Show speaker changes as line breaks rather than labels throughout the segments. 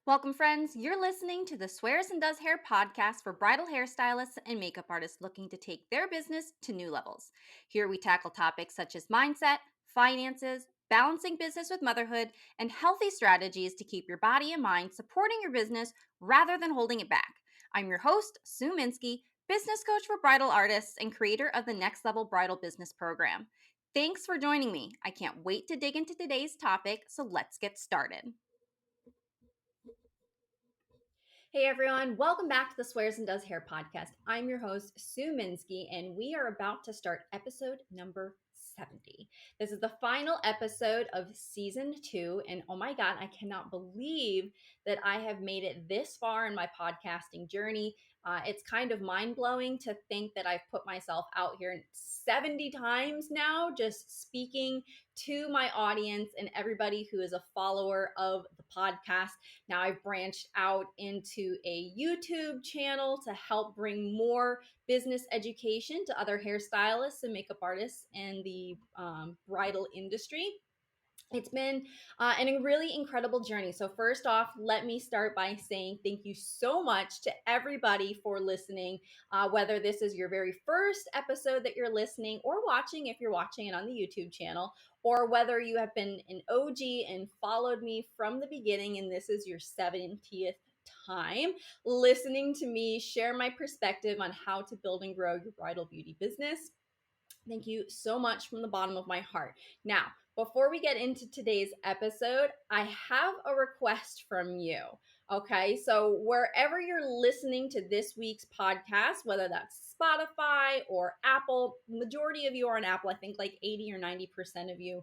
Welcome, friends. You're listening to the Swears and Does Hair podcast for bridal hairstylists and makeup artists looking to take their business to new levels. Here we tackle topics such as mindset, finances, balancing business with motherhood, and healthy strategies to keep your body and mind supporting your business rather than holding it back. I'm your host, Sue Minsky, business coach for bridal artists and creator of the Next Level Bridal Business Program. Thanks for joining me. I can't wait to dig into today's topic, so let's get started. Hey everyone, welcome back to the Swears and Does Hair podcast. I'm your host, Sue Minsky, and we are about to start episode number 70. This is the final episode of season 2, and oh my God, I cannot believe that I have made it this far in my podcasting journey. It's kind of mind-blowing to think that I've put myself out here 70 times now, just speaking to my audience and everybody who is a follower of the podcast. Now I've branched out into a YouTube channel to help bring more business education to other hairstylists and makeup artists in the bridal industry. It's been a really incredible journey. So first off, let me start by saying thank you so much to everybody for listening, whether this is your very first episode that you're listening or watching, if you're watching it on the YouTube channel, or whether you have been an OG and followed me from the beginning and this is your 70th time listening to me share my perspective on how to build and grow your bridal beauty business. Thank you so much from the bottom of my heart. Now, before we get into today's episode, I have a request from you. Okay, so wherever you're listening to this week's podcast, whether that's Spotify or Apple, majority of you are on Apple. I think like 80 or 90% of you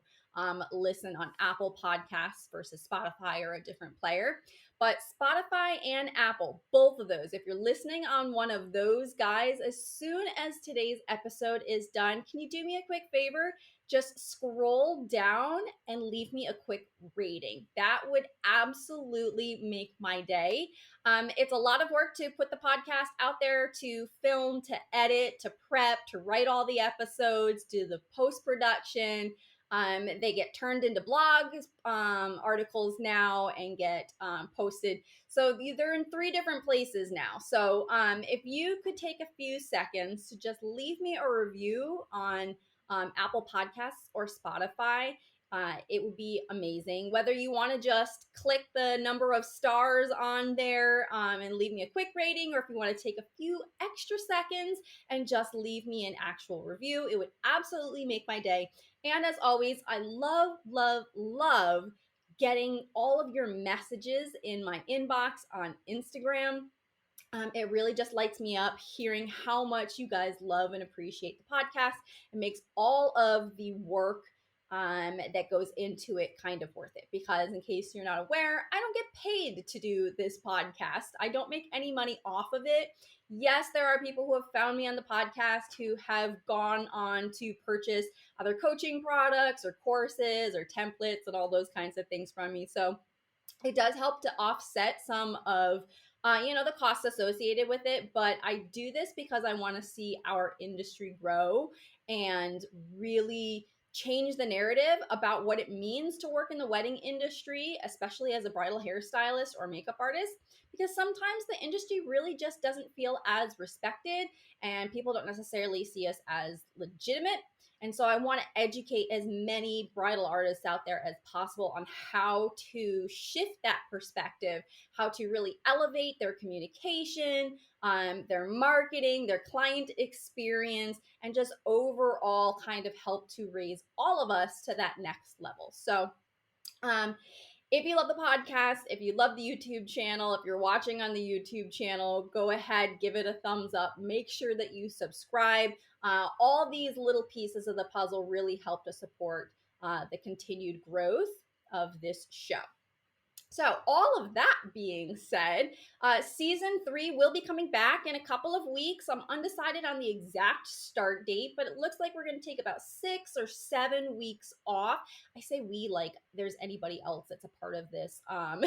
listen on Apple Podcasts versus Spotify or a different player. But Spotify and Apple, both of those, if you're listening on one of those guys, as soon as today's episode is done, can you do me a quick favor? Just scroll down and leave me a quick rating. That would absolutely make my day. It's a lot of work to put the podcast out there, to film, to edit, to prep, to write all the episodes, do the post-production. They get turned into blog articles now and get posted. So they're in 3 different places now. So if you could take a few seconds to just leave me a review on Apple Podcasts or Spotify, it would be amazing. Whether you want to just click the number of stars on there and leave me a quick rating, or if you want to take a few extra seconds and just leave me an actual review, it would absolutely make my day. And as always, I love, love, love getting all of your messages in my inbox on Instagram. It really just lights me up hearing how much you guys love and appreciate the podcast. It makes all of the work that goes into it kind of worth it, because in case you're not aware, I don't get paid to do this podcast. I don't make any money off of it. Yes, there are people who have found me on the podcast who have gone on to purchase other coaching products or courses or templates and all those kinds of things from me. So it does help to offset some of the costs associated with it. But I do this because I want to see our industry grow and really change the narrative about what it means to work in the wedding industry, especially as a bridal hairstylist or makeup artist, because sometimes the industry really just doesn't feel as respected and people don't necessarily see us as legitimate. And so I want to educate as many bridal artists out there as possible on how to shift that perspective, how to really elevate their communication, their marketing, their client experience, and just overall kind of help to raise all of us to that next level. So, if you love the podcast, if you love the YouTube channel, if you're watching on the YouTube channel, go ahead, give it a thumbs up. Make sure that you subscribe. All these little pieces of the puzzle really help to support the continued growth of this show. So all of that being said, season 3 will be coming back in a couple of weeks. I'm undecided on the exact start date, but it looks like we're going to take about 6 or 7 weeks off. I say we like there's anybody else that's a part of this. I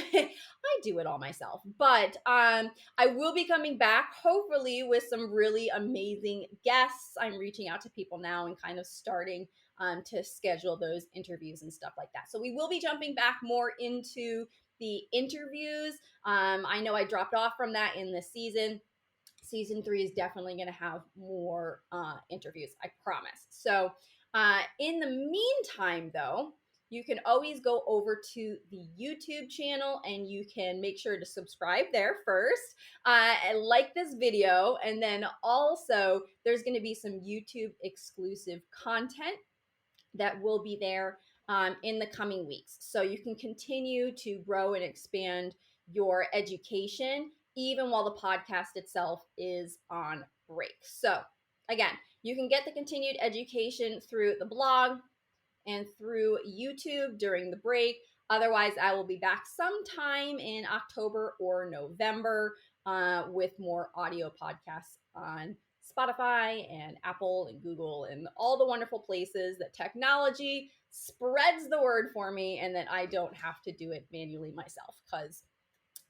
do it all myself, but I will be coming back hopefully with some really amazing guests. I'm reaching out to people now and kind of starting to schedule those interviews and stuff like that. So we will be jumping back more into the interviews. I know I dropped off from that in this season. Season 3 is definitely going to have more interviews, I promise. So in the meantime, though, you can always go over to the YouTube channel and you can make sure to subscribe there first, and like this video, and then also there's going to be some YouTube exclusive content that will be there in the coming weeks. So you can continue to grow and expand your education even while the podcast itself is on break. So again, you can get the continued education through the blog and through YouTube during the break. Otherwise, I will be back sometime in October or November with more audio podcasts on Spotify and Apple and Google and all the wonderful places that technology spreads the word for me and that I don't have to do it manually myself, because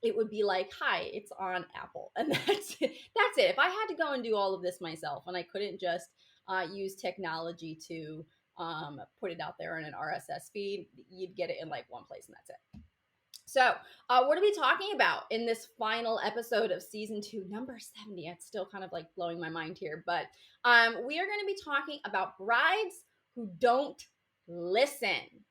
it would be like, hi, it's on Apple. And that's it. That's it. If I had to go and do all of this myself and I couldn't just use technology to put it out there in an RSS feed, you'd get it in like one place and that's it. So, what are we talking about in this final episode of season 2, number 70? It's still kind of like blowing my mind here, but we are going to be talking about brides who don't listen.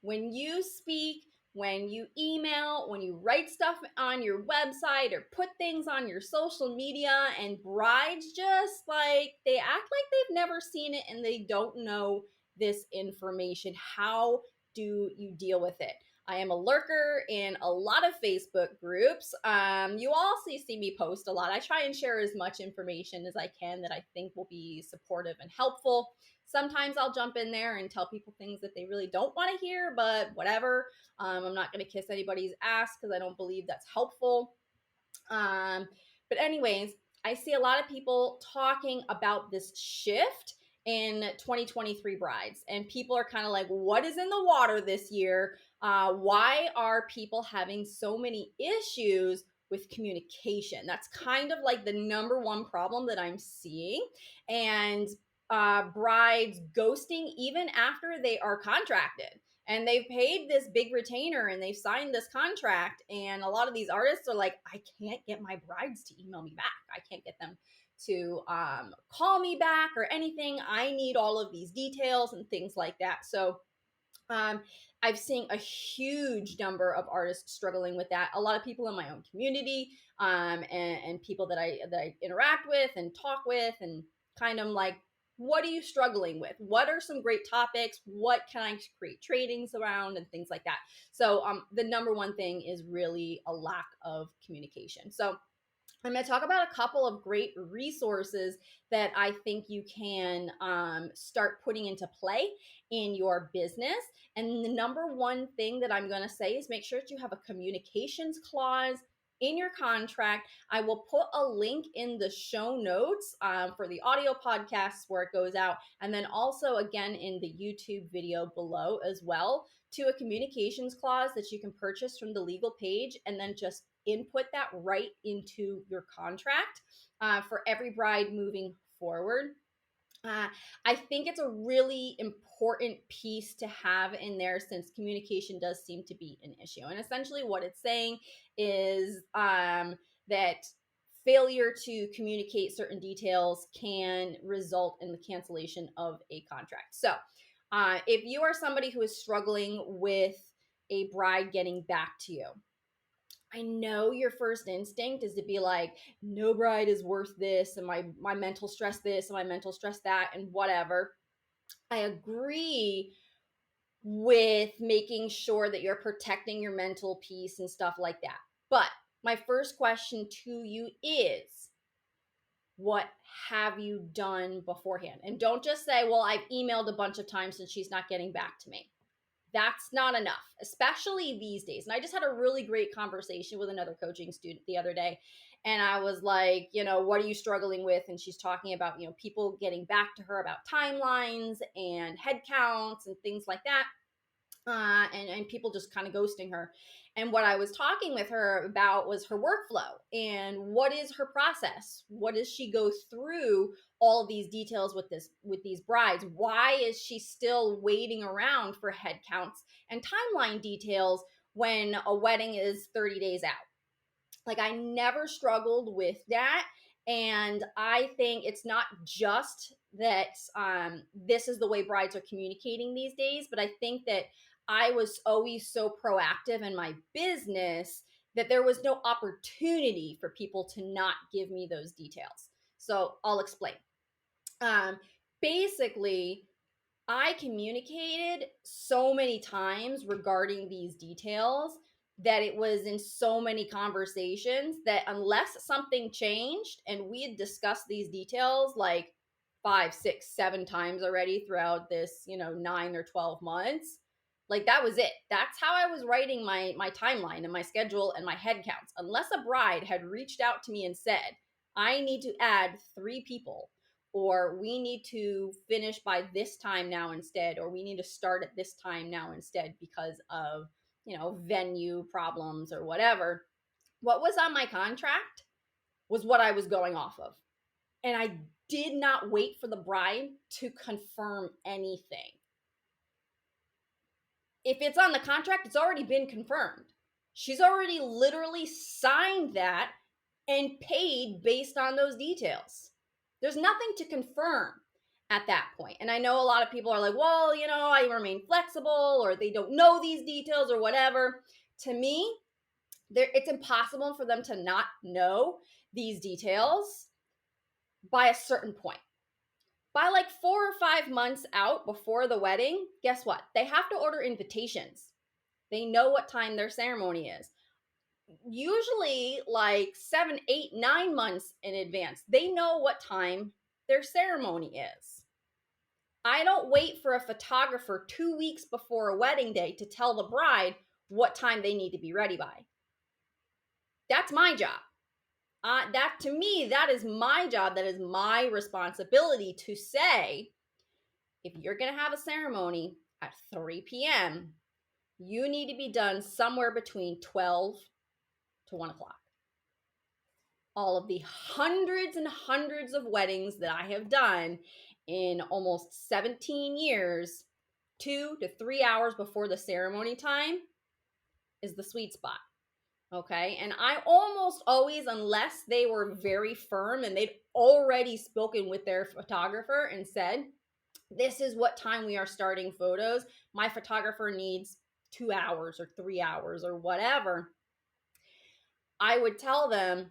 When you speak, when you email, when you write stuff on your website or put things on your social media, and brides just like, they act like they've never seen it and they don't know this information. How do you deal with it? I am a lurker in a lot of Facebook groups. You also see me post a lot. I try and share as much information as I can that I think will be supportive and helpful. Sometimes I'll jump in there and tell people things that they really don't want to hear, but whatever. I'm not going to kiss anybody's ass because I don't believe that's helpful. But anyways, I see a lot of people talking about this shift in 2023 brides, and people are kind of like, what is in the water this year? Why are people having so many issues with communication? That's kind of like the number one problem that I'm seeing. And brides ghosting even after they are contracted and they've paid this big retainer and they've signed this contract. And a lot of these artists are like, I can't get my brides to email me back. I can't get them to call me back or anything. I need all of these details and things like that. So I've seen a huge number of artists struggling with that. A lot of people in my own community and people that I interact with and talk with, and kind of like, what are you struggling with? What are some great topics? What can I create trainings around and things like that? So the number one thing is really a lack of communication. So I'm going to talk about a couple of great resources that I think you can start putting into play in your business. And the number one thing that I'm going to say is make sure that you have a communications clause in your contract. I will put a link in the show notes for the audio podcasts where it goes out, and then also again in the YouTube video below as well, to a communications clause that you can purchase from the legal page and then just input that right into your contract for every bride moving forward. I think it's a really important piece to have in there, since communication does seem to be an issue. And essentially what it's saying is that failure to communicate certain details can result in the cancellation of a contract. So if you are somebody who is struggling with a bride getting back to you, I know your first instinct is to be like, no bride is worth this, and my mental stress this, and my mental stress that, and whatever. I agree with making sure that you're protecting your mental peace and stuff like that. But my first question to you is, what have you done beforehand? And don't just say, well, I've emailed a bunch of times and she's not getting back to me. That's not enough, especially these days. And I just had a really great conversation with another coaching student the other day. And I was like, what are you struggling with? And she's talking about, people getting back to her about timelines and head counts and things like that. And people just kind of ghosting her. And what I was talking with her about was her workflow and what is her process? What does she go through all of these details with these brides? Why is she still waiting around for head counts and timeline details when a wedding is 30 days out. Like, I never struggled with that. And I think it's not just that this is the way brides are communicating these days, but I think that I was always so proactive in my business that there was no opportunity for people to not give me those details. So I'll explain. Um, Basically, I communicated so many times regarding these details that it was in so many conversations that unless something changed, and we had discussed these details like 5, 6, 7 times already throughout this, 9 or 12 months, like that was it. That's how I was writing my timeline and my schedule and my head counts. Unless a bride had reached out to me and said, I need to add 3 people, or we need to finish by this time now instead, or we need to start at this time now instead because of, venue problems or whatever. What was on my contract was what I was going off of. And I did not wait for the bride to confirm anything. If it's on the contract, it's already been confirmed. She's already literally signed that and paid based on those details. There's nothing to confirm at that point. And I know a lot of people are like, well, I remain flexible, or they don't know these details or whatever. To me, it's impossible for them to not know these details by a certain point. By like 4 or 5 months out before the wedding, guess what? They have to order invitations. They know what time their ceremony is. Usually like 7, 8, 9 months in advance, they know what time their ceremony is. I don't wait for a photographer 2 weeks before a wedding day to tell the bride what time they need to be ready by. That's my job. To me, that is my job. That is my responsibility to say, if you're going to have a ceremony at 3 p.m., you need to be done somewhere between 12 to 1 o'clock. All of the hundreds and hundreds of weddings that I have done in almost 17 years, 2 to 3 hours before the ceremony time is the sweet spot. Okay. And I almost always, unless they were very firm and they'd already spoken with their photographer and said, this is what time we are starting photos, my photographer needs 2 hours or 3 hours or whatever, I would tell them,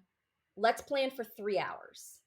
let's plan for 3 hours.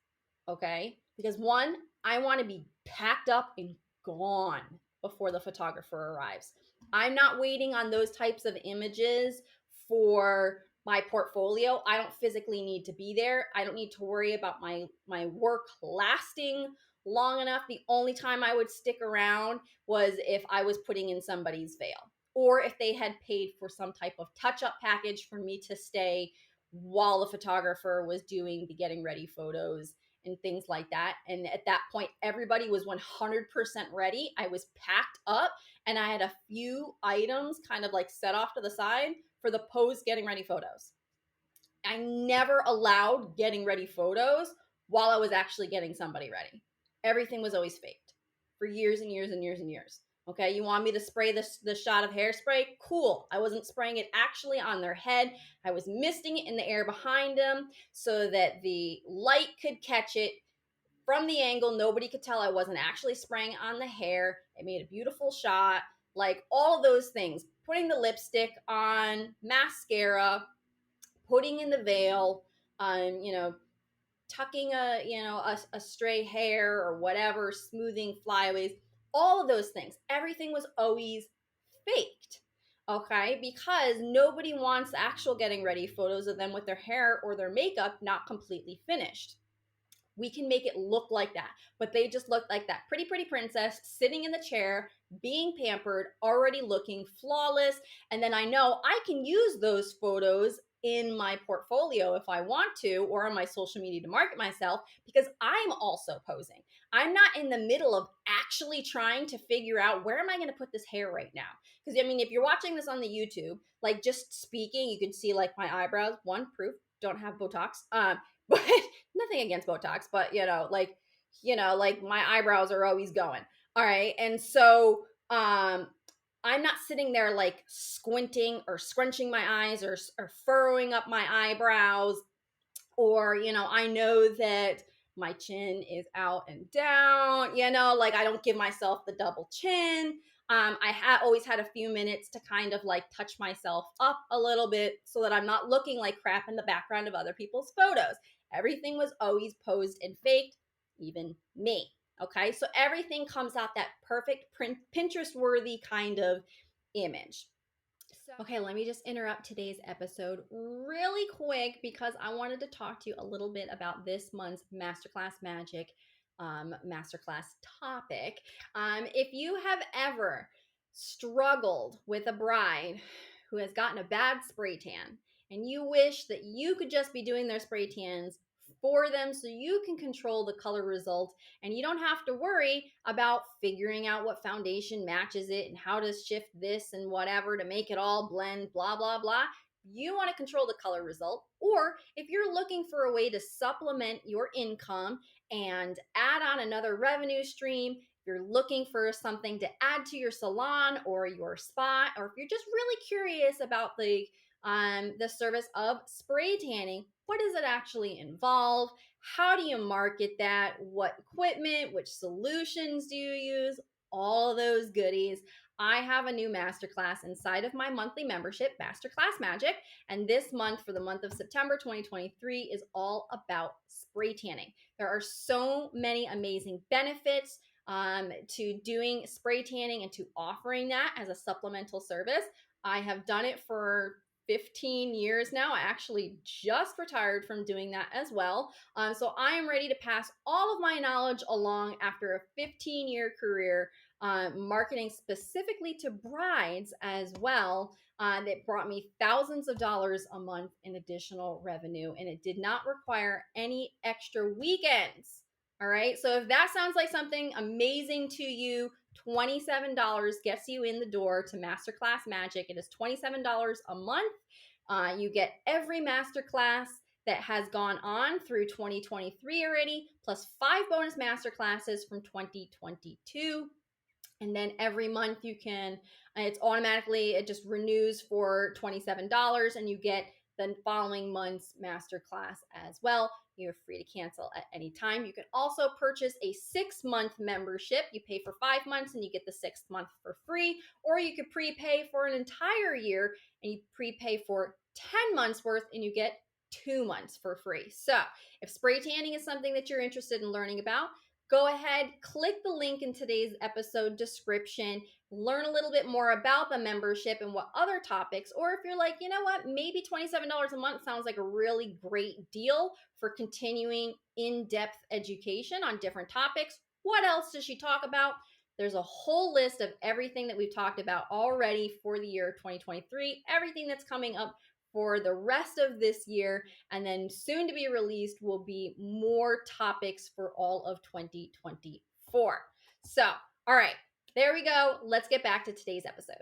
Okay. Because 1, I want to be packed up and gone before the photographer arrives. I'm not waiting on those types of images for my portfolio. I don't physically need to be there. I don't need to worry about my work lasting long enough. The only time I would stick around was if I was putting in somebody's veil, or if they had paid for some type of touch-up package for me to stay while the photographer was doing the getting ready photos and things like that. And at that point, everybody was 100% ready. I was packed up and I had a few items kind of like set off to the side for the post getting ready photos. I never allowed getting ready photos while I was actually getting somebody ready. Everything was always faked for years and years and years and years. Okay, you want me to spray the shot of hairspray? Cool. I wasn't spraying it actually on their head. I was misting it in the air behind them so that the light could catch it from the angle. Nobody could tell I wasn't actually spraying on the hair. It made a beautiful shot. Like all of those things. Putting the lipstick on, mascara, putting in the veil, tucking a stray hair or whatever, smoothing flyaways. All of those things, everything was always faked, okay? Because nobody wants actual getting ready photos of them with their hair or their makeup not completely finished. We can make it look like that, but they just look like that pretty princess sitting in the chair, being pampered, already looking flawless. And then I know I can use those photos in my portfolio if I want to, or on my social media to market myself, because I'm also posing. I'm not in the middle of actually trying to figure out where am I going to put this hair right now. Because I mean, if you're watching this on the YouTube, like just speaking, you can see like my eyebrows. One, proof, don't have Botox. But nothing against Botox, but like my eyebrows are always going. All right. And so I'm not sitting there like squinting or scrunching my eyes or furrowing up my eyebrows, or I know that my chin is out and down, like I don't give myself the double chin. I always had a few minutes to kind of like touch myself up a little bit so that I'm not looking like crap in the background of other people's photos. Everything was always posed and faked, even me. Okay, so everything comes out that perfect Pinterest worthy kind of image. Okay, let me just interrupt today's episode really quick because I wanted to talk to you a little bit about this month's Masterclass Magic masterclass topic. If you have ever struggled with a bride who has gotten a bad spray tan and you wish that you could just be doing their spray tans for them so you can control the color result and you don't have to worry about figuring out what foundation matches it and how to shift this and whatever to make it all blend, blah, blah, blah. You want to control the color result. Or if you're looking for a way to supplement your income and add on another revenue stream, if you're looking for something to add to your salon or your spa, or if you're just really curious about the service of spray tanning, what does it actually involve? How do you market that? What equipment? Which solutions do you use? All those goodies. I have a new masterclass inside of my monthly membership, Masterclass Magic. And this month, for the month of September 2023, is all about spray tanning. There are so many amazing benefits to doing spray tanning and to offering that as a supplemental service. I have done it for 15 years now. I actually just retired from doing that as well. So I am ready to pass all of my knowledge along after a 15-year career marketing specifically to brides as well. That brought me thousands of dollars a month in additional revenue, and it did not require any extra weekends. All right. So if that sounds like something amazing to you, $27 gets you in the door to Masterclass Magic. It is $27 a month. You get every masterclass that has gone on through 2023 already, plus 5 bonus masterclasses from 2022. And then every month it just renews for $27 and you get the following month's masterclass as well. You're free to cancel at any time. You can also purchase a 6-month membership. You pay for 5 months and you get the 6th month for free, or you could prepay for an entire year and you prepay for 10 months worth and you get 2 months for free. So if spray tanning is something that you're interested in learning about, go ahead, click the link in today's episode description, learn a little bit more about the membership and what other topics, or if you're like, you know what, maybe $27 a month sounds like a really great deal for continuing in-depth education on different topics. What else does she talk about? There's a whole list of everything that we've talked about already for the year 2023, everything that's coming up for the rest of this year, and then soon to be released will be more topics for all of 2024. So, all right, there we go. Let's get back to today's episode.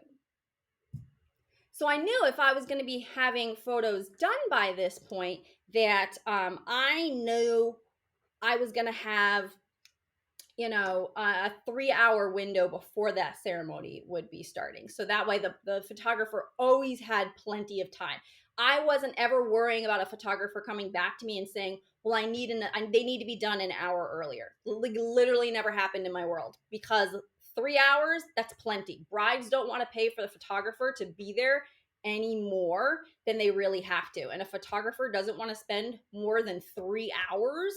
So I knew if I was going to be having photos done by this point that I knew I was going to have a 3-hour window before that ceremony would be starting. So that way the photographer always had plenty of time. I wasn't ever worrying about a photographer coming back to me and saying, well, they need to be done an hour earlier. Literally never happened in my world, because 3 hours, that's plenty. Brides don't want to pay for the photographer to be there any more than they really have to. And a photographer doesn't want to spend more than 3 hours,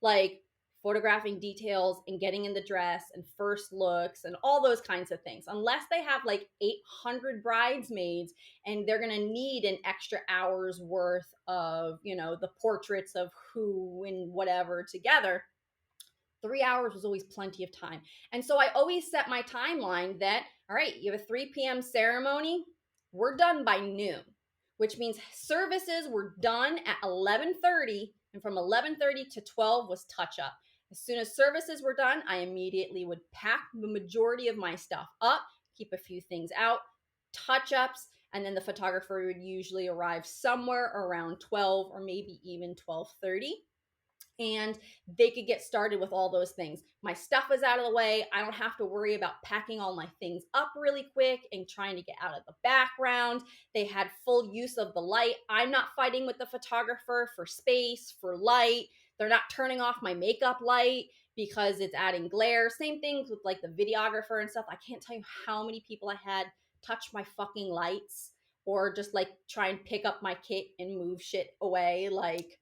like, photographing details and getting in the dress and first looks and all those kinds of things, unless they have like 800 bridesmaids and they're going to need an extra hour's worth of, the portraits of who and whatever together. 3 hours was always plenty of time. And so I always set my timeline that, all right, you have a 3 p.m. ceremony, we're done by noon, which means services were done at 11:30, and from 11:30 to 12 was touch up. As soon as services were done, I immediately would pack the majority of my stuff up, keep a few things out, touch-ups, and then the photographer would usually arrive somewhere around 12 or maybe even 12:30. and they could get started with all those things. My stuff is out of the way. I don't have to worry about packing all my things up really quick and trying to get out of the background. They had full use of the light. I'm not fighting with the photographer for space, for light. They're not turning off my makeup light because it's adding glare. Same things with like the videographer and stuff. I can't tell you how many people I had touch my fucking lights or just like try and pick up my kit and move shit away. Like,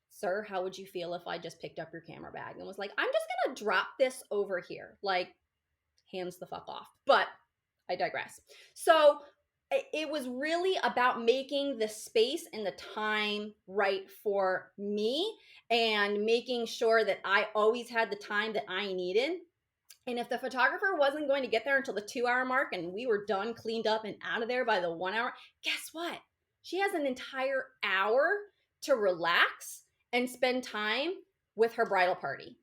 sir, how would you feel if I just picked up your camera bag and was like, I'm just gonna drop this over here? Like, hands the fuck off. But I digress. So it was really about making the space and the time right for me and making sure that I always had the time that I needed. And if the photographer wasn't going to get there until the 2 hour mark and we were done, cleaned up, and out of there by the 1 hour, guess what? She has an entire hour to relax and spend time with her bridal party.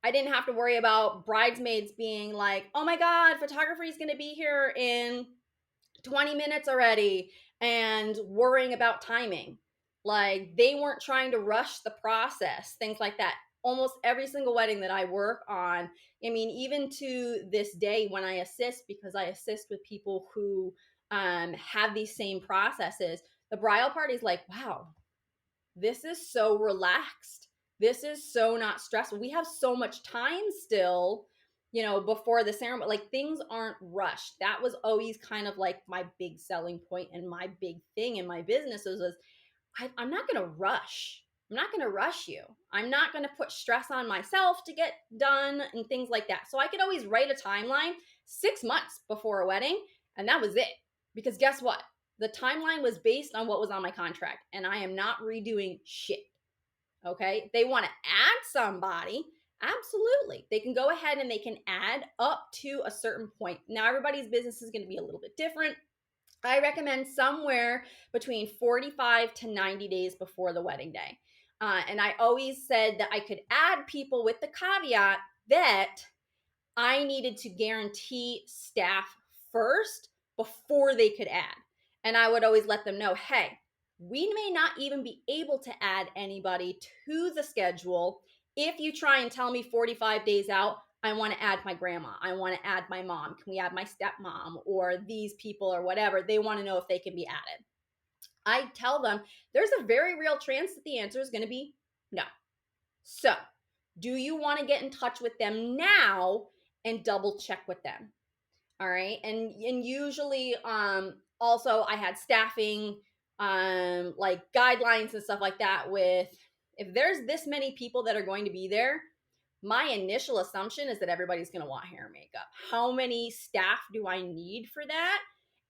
I didn't have to worry about bridesmaids being like, oh my God, photography is going to be here in 20 minutes already, and worrying about timing. Like, they weren't trying to rush the process, things like that. Almost every single wedding that I work on, I mean, even to this day when I assist, because I assist with people who have these same processes, the bridal party is like, wow, this is so relaxed. This is so not stressful. We have so much time still, before the ceremony. Like, things aren't rushed. That was always kind of like my big selling point and my big thing in my business was I'm not going to rush. I'm not going to rush you. I'm not going to put stress on myself to get done and things like that. So I could always write a timeline 6 months before a wedding, and that was it. Because guess what? The timeline was based on what was on my contract, and I am not redoing shit. Okay? If they want to add somebody, absolutely. They can go ahead and they can add up to a certain point. Now, everybody's business is going to be a little bit different. I recommend somewhere between 45 to 90 days before the wedding day. And I always said that I could add people with the caveat that I needed to guarantee staff first before they could add. And I would always let them know, hey, we may not even be able to add anybody to the schedule if you try and tell me 45 days out, I want to add my grandma. I want to add my mom. Can we add my stepmom or these people or whatever? They want to know if they can be added. I tell them there's a very real chance that the answer is going to be no. So, do you want to get in touch with them now and double check with them? All right. And usually, also I had staffing, like guidelines and stuff like that with, if there's this many people that are going to be there, my initial assumption is that everybody's going to want hair and makeup. How many staff do I need for that?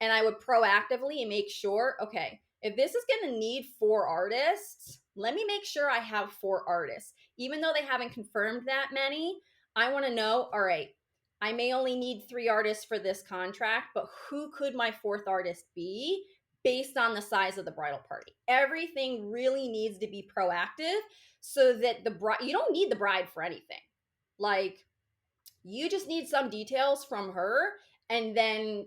And I would proactively make sure, okay, if this is going to need 4 artists, let me make sure I have 4 artists. Even though they haven't confirmed that many, I want to know, all right, I may only need 3 artists for this contract, but who could my 4th artist be based on the size of the bridal party? Everything really needs to be proactive so that the bride, you don't need the bride for anything. Like, you just need some details from her, and then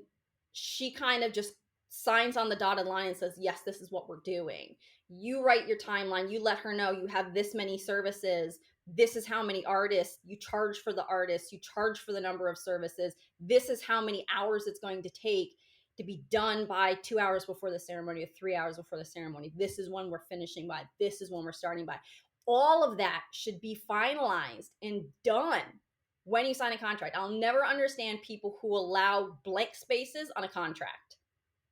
she kind of just signs on the dotted line and says, yes, this is what we're doing. You write your timeline, you let her know you have this many services, this is how many artists, you charge for the artists, you charge for the number of services, this is how many hours it's going to take to be done by 2 hours before the ceremony or 3 hours before the ceremony. This is when we're finishing by, this is when we're starting by. All of that should be finalized and done when you sign a contract. I'll never understand people who allow blank spaces on a contract.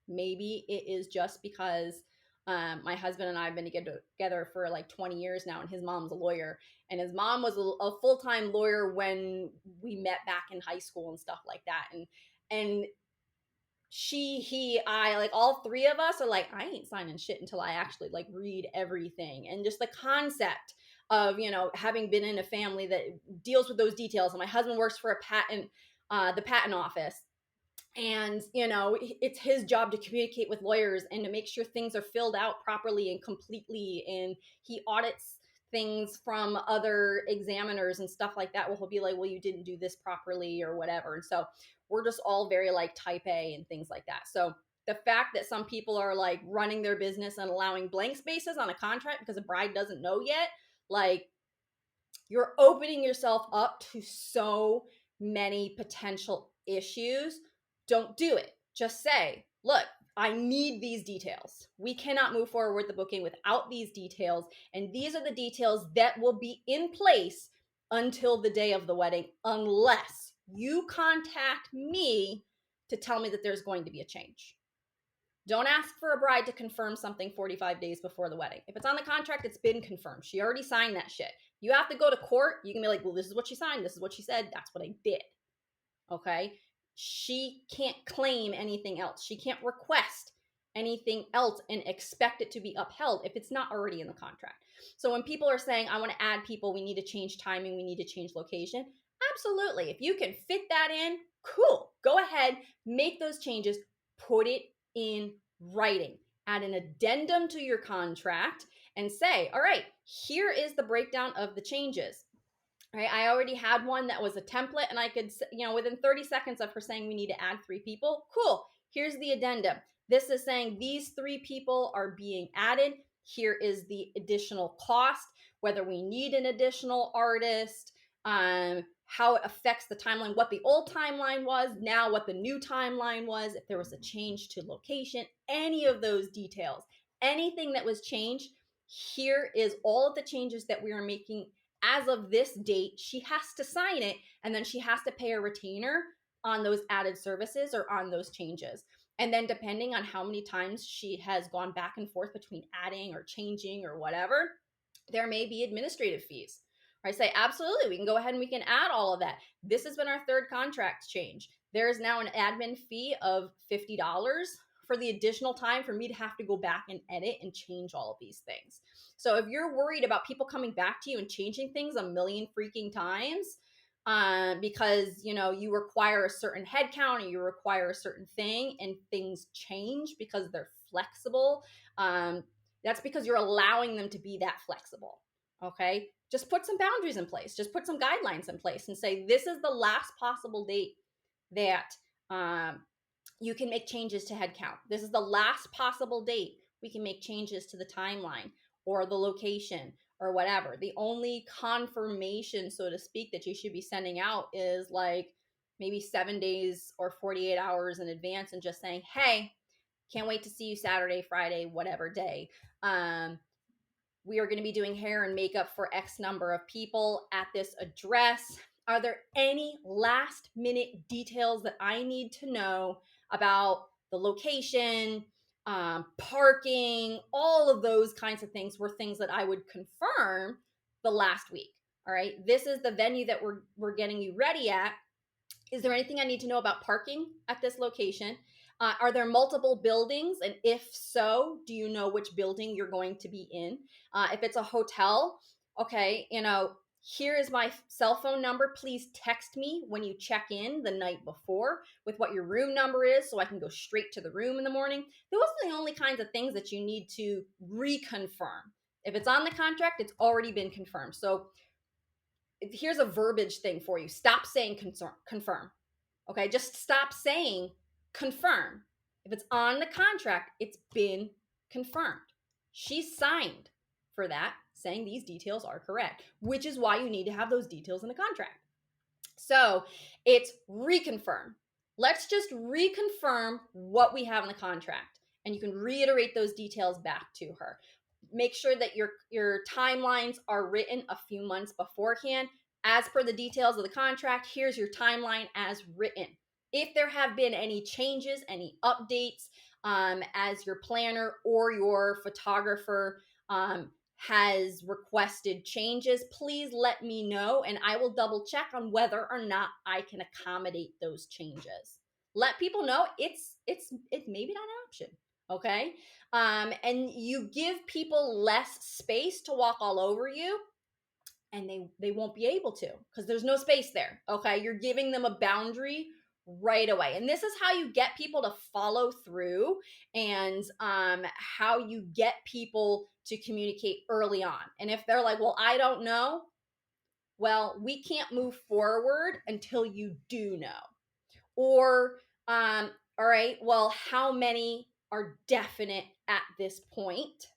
Maybe it is just because my husband and I have been together for like 20 years now, and his mom's a lawyer, and his mom was a full-time lawyer when we met back in high school and stuff like that. And I, like, all 3 of us are like, I ain't signing shit until I actually like read everything. And just the concept of, having been in a family that deals with those details. And my husband works for the patent office. And, it's his job to communicate with lawyers and to make sure things are filled out properly and completely. And he audits things from other examiners and stuff like that. Well, he'll be like, well, you didn't do this properly or whatever. And so we're just all very like type A and things like that. So the fact that some people are like running their business and allowing blank spaces on a contract because a bride doesn't know yet, Like, you're opening yourself up to so many potential issues. Don't do it. Just say, look, I need these details. We cannot move forward with the booking without these details. And these are the details that will be in place until the day of the wedding, unless you contact me to tell me that there's going to be a change. Don't ask for a bride to confirm something 45 days before the wedding. If it's on the contract, it's been confirmed. She already signed that shit. You have to go to court. You can be like, well, this is what she signed. This is what she said. That's what I did. Okay? She can't claim anything else. She can't request anything else and expect it to be upheld if it's not already in the contract. So when people are saying, I want to add people, we need to change timing, we need to change location, absolutely. If you can fit that in, cool. Go ahead, make those changes, put it in writing. Add an addendum to your contract and say, all right, here is the breakdown of the changes. Right, I already had one that was a template, and I could, within 30 seconds of her saying we need to add 3 people, cool, here's the addendum. This is saying these 3 people are being added. Here is the additional cost, whether we need an additional artist, how it affects the timeline, what the old timeline was, now what the new timeline was, if there was a change to location, any of those details, anything that was changed. Here is all of the changes that we are making as of this date. She has to sign it, and then she has to pay a retainer on those added services or on those changes. And then depending on how many times she has gone back and forth between adding or changing or whatever, there may be administrative fees. I say, absolutely, we can go ahead and we can add all of that. This has been our 3rd contract change. There is now an admin fee of $50 for the additional time for me to have to go back and edit and change all of these things. So if you're worried about people coming back to you and changing things a million freaking times, because you require a certain head count or you require a certain thing and things change because they're flexible, that's because you're allowing them to be that flexible. Okay, just put some boundaries in place, just put some guidelines in place and say, this is the last possible date that you can make changes to headcount. This is the last possible date we can make changes to the timeline or the location or whatever. The only confirmation, so to speak, that you should be sending out is like maybe 7 days or 48 hours in advance and just saying, hey, can't wait to see you Saturday, Friday, whatever day. We are going to be doing hair and makeup for X number of people at this address. Are there any last minute details that I need to know about the location, parking, all of those kinds of things were things that I would confirm the last week. All right, this is the venue that we're getting you ready at. Is there anything I need to know about parking at this location? Are there multiple buildings? And if so, do you know which building you're going to be in? If it's a hotel, okay, here is my cell phone number. Please text me when you check in the night before with what your room number is so I can go straight to the room in the morning. Those are the only kinds of things that you need to reconfirm. If it's on the contract, it's already been confirmed. So here's a verbiage thing for you. Stop saying confirm. Okay, just stop saying confirm. If it's on the contract, it's been confirmed. She signed for that, saying these details are correct, which is why you need to have those details in the contract. So it's reconfirm. Let's just reconfirm what we have in the contract, and you can reiterate those details back to her. Make sure that your timelines are written a few months beforehand. As per the details of the contract, here's your timeline as written. If there have been any changes, any updates, as your planner or your photographer has requested changes, please let me know and I will double check on whether or not I can accommodate those changes. Let people know it's maybe not an option. Okay. And you give people less space to walk all over you, and they won't be able to because there's no space there. Okay. You're giving them a boundary right away. And this is how you get people to follow through, and how you get people to communicate early on. And if they're like, well, I don't know, well, we can't move forward until you do know. Or, all right, well, how many are definite at this point?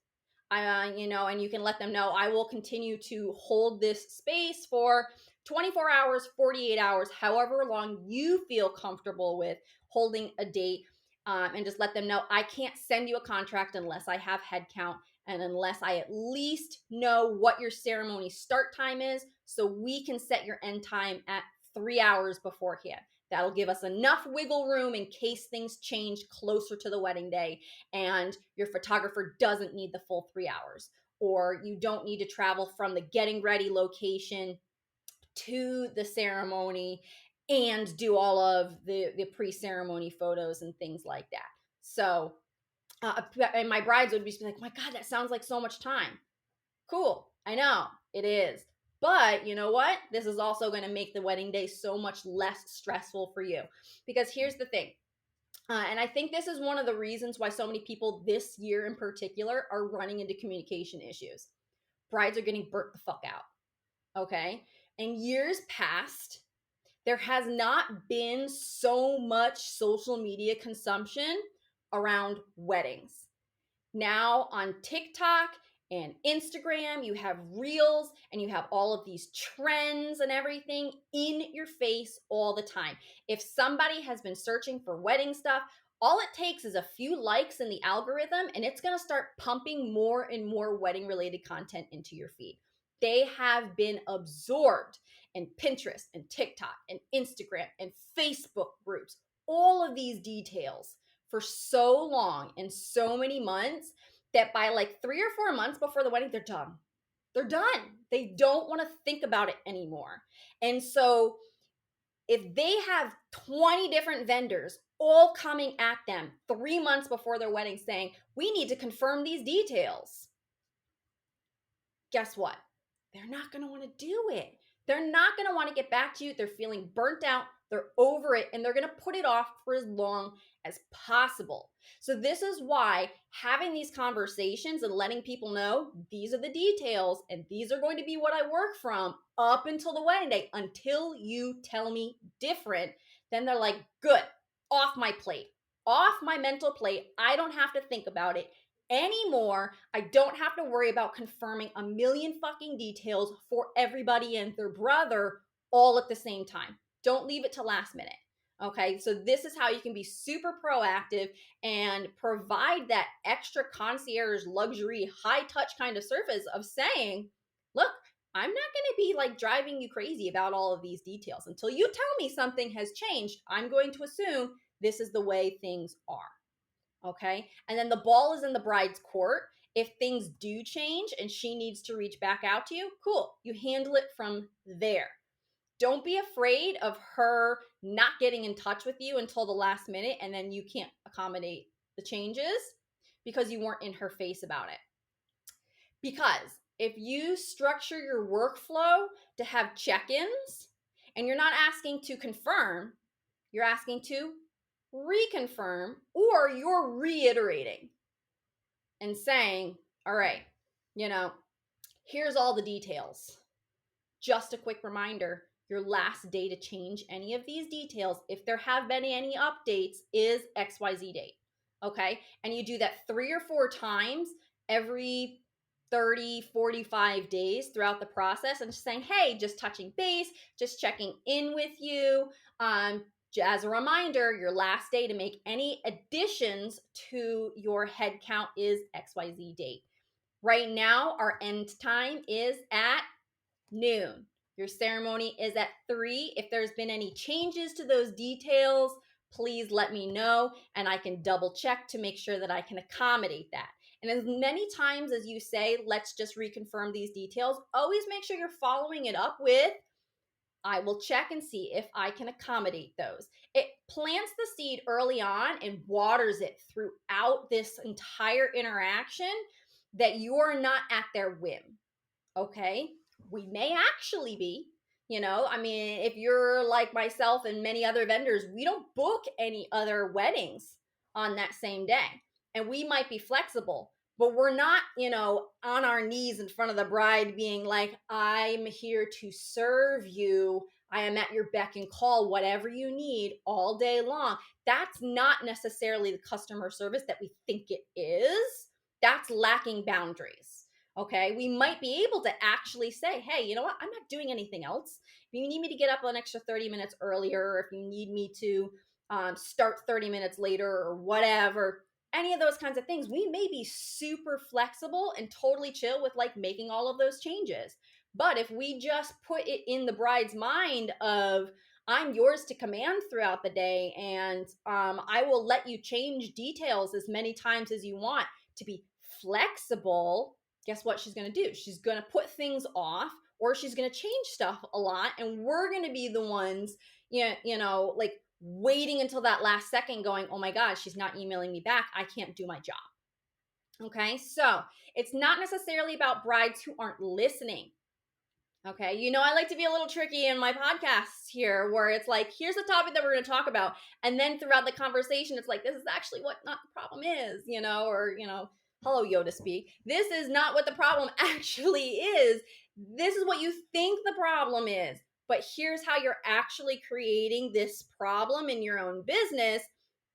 And you can let them know I will continue to hold this space for 24 hours, 48 hours, however long you feel comfortable with holding a date. And just let them know I can't send you a contract unless I have head count and unless I at least know what your ceremony start time is, so we can set your end time at 3 hours beforehand. That'll give us enough wiggle room in case things change closer to the wedding day and your photographer doesn't need the full 3 hours, or you don't need to travel from the getting ready location to the ceremony and do all of the pre-ceremony photos and things like that. So, and my brides would be like, my God, that sounds like so much time. Cool. I know it is. But you know what? This is also going to make the wedding day so much less stressful for you. Because here's the thing. And I think this is one of the reasons why so many people this year in particular are running into communication issues. Brides are getting burnt the fuck out. Okay. And years past, there has not been so much social media consumption around weddings. Now on TikTok and Instagram, you have reels and you have all of these trends and everything in your face all the time. If somebody has been searching for wedding stuff, all it takes is a few likes in the algorithm and it's going to start pumping more and more wedding related content into your feed. They have been absorbed in Pinterest and TikTok and Instagram and Facebook groups, all of these details for so long and so many months that by like 3 or 4 months before the wedding, they're done. They're done. They don't want to think about it anymore. And so if they have 20 different vendors all coming at them 3 months before their wedding saying, we need to confirm these details, guess what? They're not going to want to do it. They're not going to want to get back to you. They're feeling burnt out. They're over it, and they're going to put it off for as long as possible. So this is why having these conversations and letting people know these are the details and these are going to be what I work from up until the wedding day, until you tell me different, then they're like, good, off my plate, off my mental plate. I don't have to think about it anymore. I don't have to worry about confirming a million fucking details for everybody and their brother all at the same time. Don't leave it to last minute. Okay, so this is how you can be super proactive and provide that extra concierge luxury high touch kind of service of saying, look, I'm not going to be like driving you crazy about all of these details. Until you tell me something has changed, I'm going to assume this is the way things are. Okay. And then the ball is in the bride's court. If things do change and she needs to reach back out to you, cool. You handle it from there. Don't be afraid of her not getting in touch with you until the last minute and then you can't accommodate the changes because you weren't in her face about it. Because if you structure your workflow to have check-ins and you're not asking to confirm, you're asking to reconfirm, or you're reiterating and saying, all right, here's all the details. Just a quick reminder, your last day to change any of these details, if there have been any updates, is XYZ date. Okay. And you do that 3 or 4 times every 30, 45 days throughout the process and just saying, hey, just touching base, just checking in with you. As a reminder, your last day to make any additions to your head count is XYZ date. Right now, our end time is at noon. Your ceremony is at 3. If there's been any changes to those details, please let me know and I can double check to make sure that I can accommodate that. And as many times as you say, let's just reconfirm these details, always make sure you're following it up with, I will check and see if I can accommodate those. It plants the seed early on and waters it throughout this entire interaction that you're not at their whim. Okay? We may actually be, if you're like myself and many other vendors, we don't book any other weddings on that same day. And we might be flexible, but we're not, on our knees in front of the bride being like, I'm here to serve you. I am at your beck and call, whatever you need all day long. That's not necessarily the customer service that we think it is. that's lacking boundaries. Okay, we might be able to actually say, hey, you know what? I'm not doing anything else. If you need me to get up an extra 30 minutes earlier, or if you need me to start 30 minutes later, or whatever, any of those kinds of things, we may be super flexible and totally chill with like making all of those changes. But if we just put it in the bride's mind of, I'm yours to command throughout the day, and I will let you change details as many times as you want to be flexible, guess what she's going to do? She's going to put things off, or she's going to change stuff a lot, and we're going to be the ones, like waiting until that last second going, oh my God, she's not emailing me back. I can't do my job. Okay, so it's not necessarily about brides who aren't listening. Okay, I like to be a little tricky in my podcasts here, where it's like, here's the topic that we're going to talk about, and then throughout the conversation, it's like, this is actually what not the problem is, or hello Yoda speak. This is not what the problem actually is. This is what you think the problem is, but here's how you're actually creating this problem in your own business.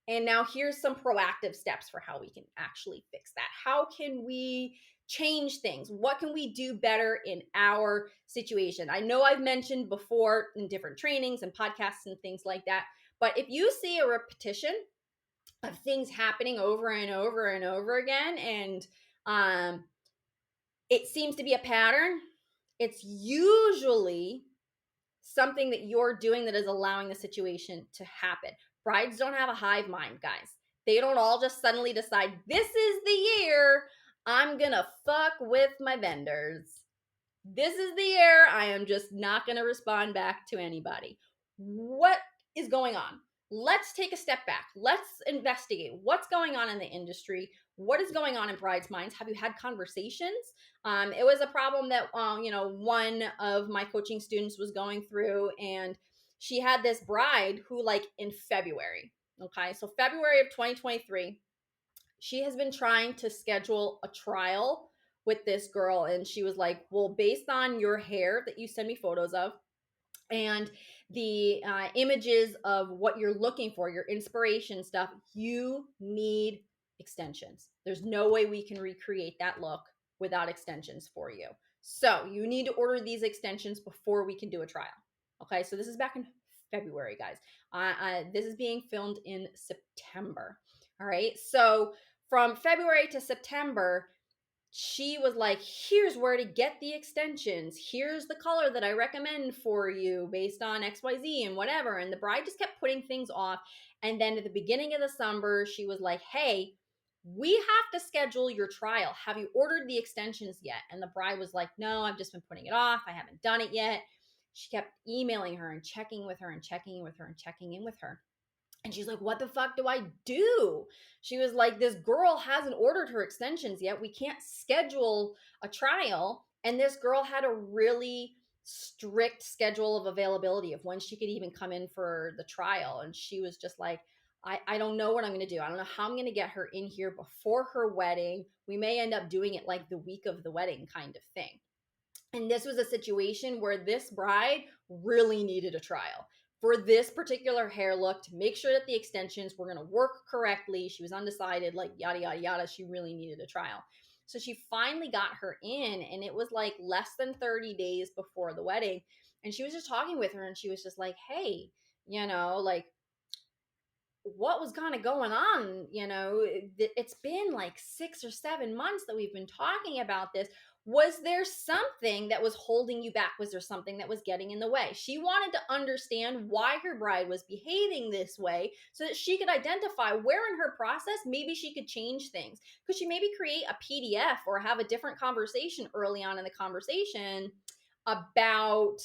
And now here's some proactive steps for how we can actually fix that. How can we change things? What can we do better in our situation? I know I've mentioned before in different trainings and podcasts and things like that, but if you see a repetition of things happening over and over and over again, and it seems to be a pattern, it's usually something that you're doing that is allowing the situation to happen. Brides don't have a hive mind, guys. They don't all just suddenly decide, this is the year I'm gonna fuck with my vendors. This is the year I am just not gonna respond back to anybody. What is going on? Let's take a step back. Let's investigate what's going on in the industry. What is going on in brides' minds? Have you had conversations? It was a problem that one of my coaching students was going through, and she had this bride who, like, in February, okay, so February of 2023, she has been trying to schedule a trial with this girl, and she was like, well, based on your hair that you send me photos of and the images of what you're looking for, your inspiration stuff, you need extensions. There's no way we can recreate that look without extensions for you. So you need to order these extensions before we can do a trial. Okay, so this is back in February, guys. This is being filmed in September. All right, so from February to September, she was like, here's where to get the extensions. Here's the color that I recommend for you based on XYZ and whatever. And the bride just kept putting things off. And then at the beginning of the summer, she was like, hey, we have to schedule your trial. Have you ordered the extensions yet? And the bride was like, no, I've just been putting it off. I haven't done it yet. She kept emailing her and checking with her and checking in with her and checking in with her. And she's like, what the fuck do I do? She was like, this girl hasn't ordered her extensions yet. We can't schedule a trial. And this girl had a really strict schedule of availability of when she could even come in for the trial. And she was just like, I don't know what I'm going to do. I don't know how I'm going to get her in here before her wedding. We may end up doing it like the week of the wedding kind of thing. And this was a situation where this bride really needed a trial for this particular hair look to make sure that the extensions were going to work correctly. She was undecided, like yada, yada, yada. She really needed a trial. So she finally got her in, and it was like less than 30 days before the wedding. And she was just talking with her, and she was just like, hey, like, what was kind of going on? It's been like 6 or 7 months that we've been talking about this. Was there something that was holding you back? Was there something that was getting in the way? She wanted to understand why her bride was behaving this way so that she could identify where in her process maybe she could change things. Could she maybe create a PDF or have a different conversation early on in the conversation about,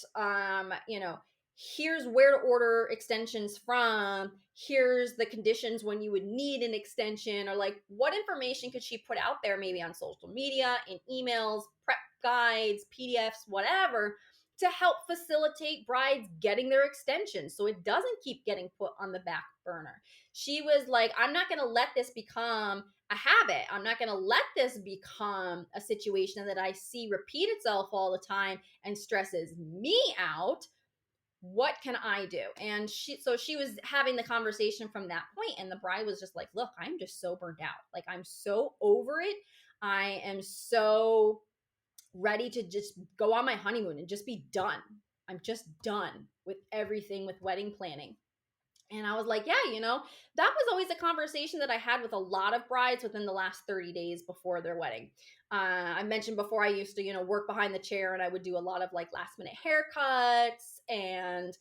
here's where to order extensions from, here's the conditions when you would need an extension, or like what information could she put out there maybe on social media, in emails, prep guides, PDFs, whatever, to help facilitate brides getting their extensions so it doesn't keep getting put on the back burner. She was like, I'm not going to let this become a habit. I'm not going to let this become a situation that I see repeat itself all the time and stresses me out. What can I do? And she was having the conversation from that point, and the bride was just like, look, I'm just so burnt out. Like, I'm so over it. I am so ready to just go on my honeymoon and just be done. I'm just done with everything with wedding planning. And I was like, yeah, that was always a conversation that I had with a lot of brides within the last 30 days before their wedding. I mentioned before I used to, work behind the chair, and I would do a lot of like last minute haircuts. And,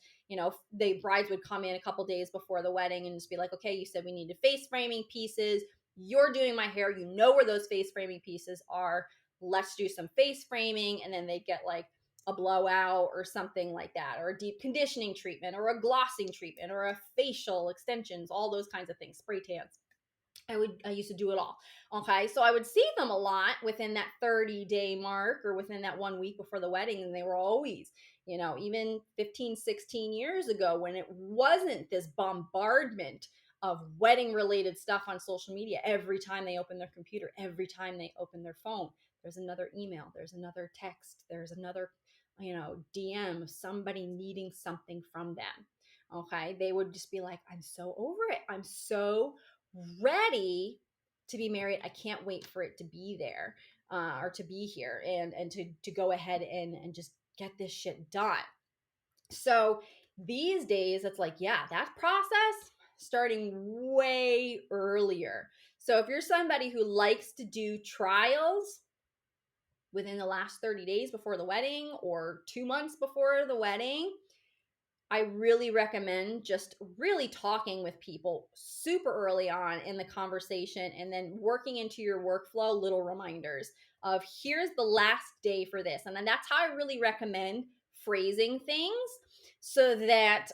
the brides would come in a couple days before the wedding and just be like, okay, you said we needed face framing pieces. You're doing my hair. You know where those face framing pieces are. Let's do some face framing. And then they get like a blowout or something like that, or a deep conditioning treatment, or a glossing treatment, or a facial extensions, all those kinds of things, spray tans. I used to do it all. Okay. So I would see them a lot within that 30-day mark or within that 1 week before the wedding. And they were always, even 15, 16 years ago, when it wasn't this bombardment of wedding related stuff on social media, every time they open their computer, every time they open their phone, there's another email, there's another text, there's another, DM, somebody needing something from them. Okay. They would just be like, I'm so over it. I'm so ready to be married. I can't wait for it to be there, or to be here, and to go ahead and just get this shit done. So these days it's like, yeah, that process starting way earlier. So if you're somebody who likes to do trials within the last 30 days before the wedding or 2 months before the wedding, I really recommend just really talking with people super early on in the conversation, and then working into your workflow little reminders of, here's the last day for this. And then that's how I really recommend phrasing things, so that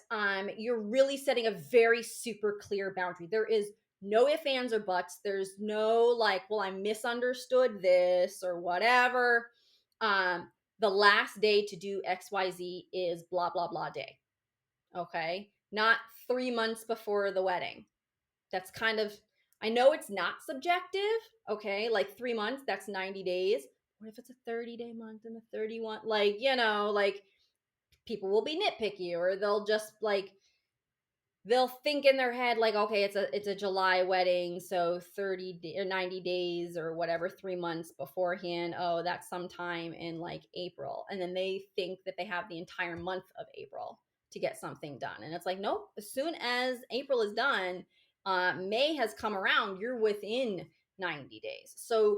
you're really setting a very super clear boundary. There is no ifs, ands, or buts. There's no like, well, I misunderstood this or whatever. The last day to do XYZ is blah, blah, blah day. Okay. Not 3 months before the wedding. That's kind of, I know it's not subjective. Okay. Like 3 months, that's 90 days. What if it's a 30-day month and a 31? Like, like people will be nitpicky, or they'll just like, they'll think in their head like, okay, it's a July wedding, so 30 or 90 days or whatever, 3 months beforehand. Oh, that's sometime in like April. And then they think that they have the entire month of April to get something done. And it's like, nope, as soon as April is done, May has come around, you're within 90 days. So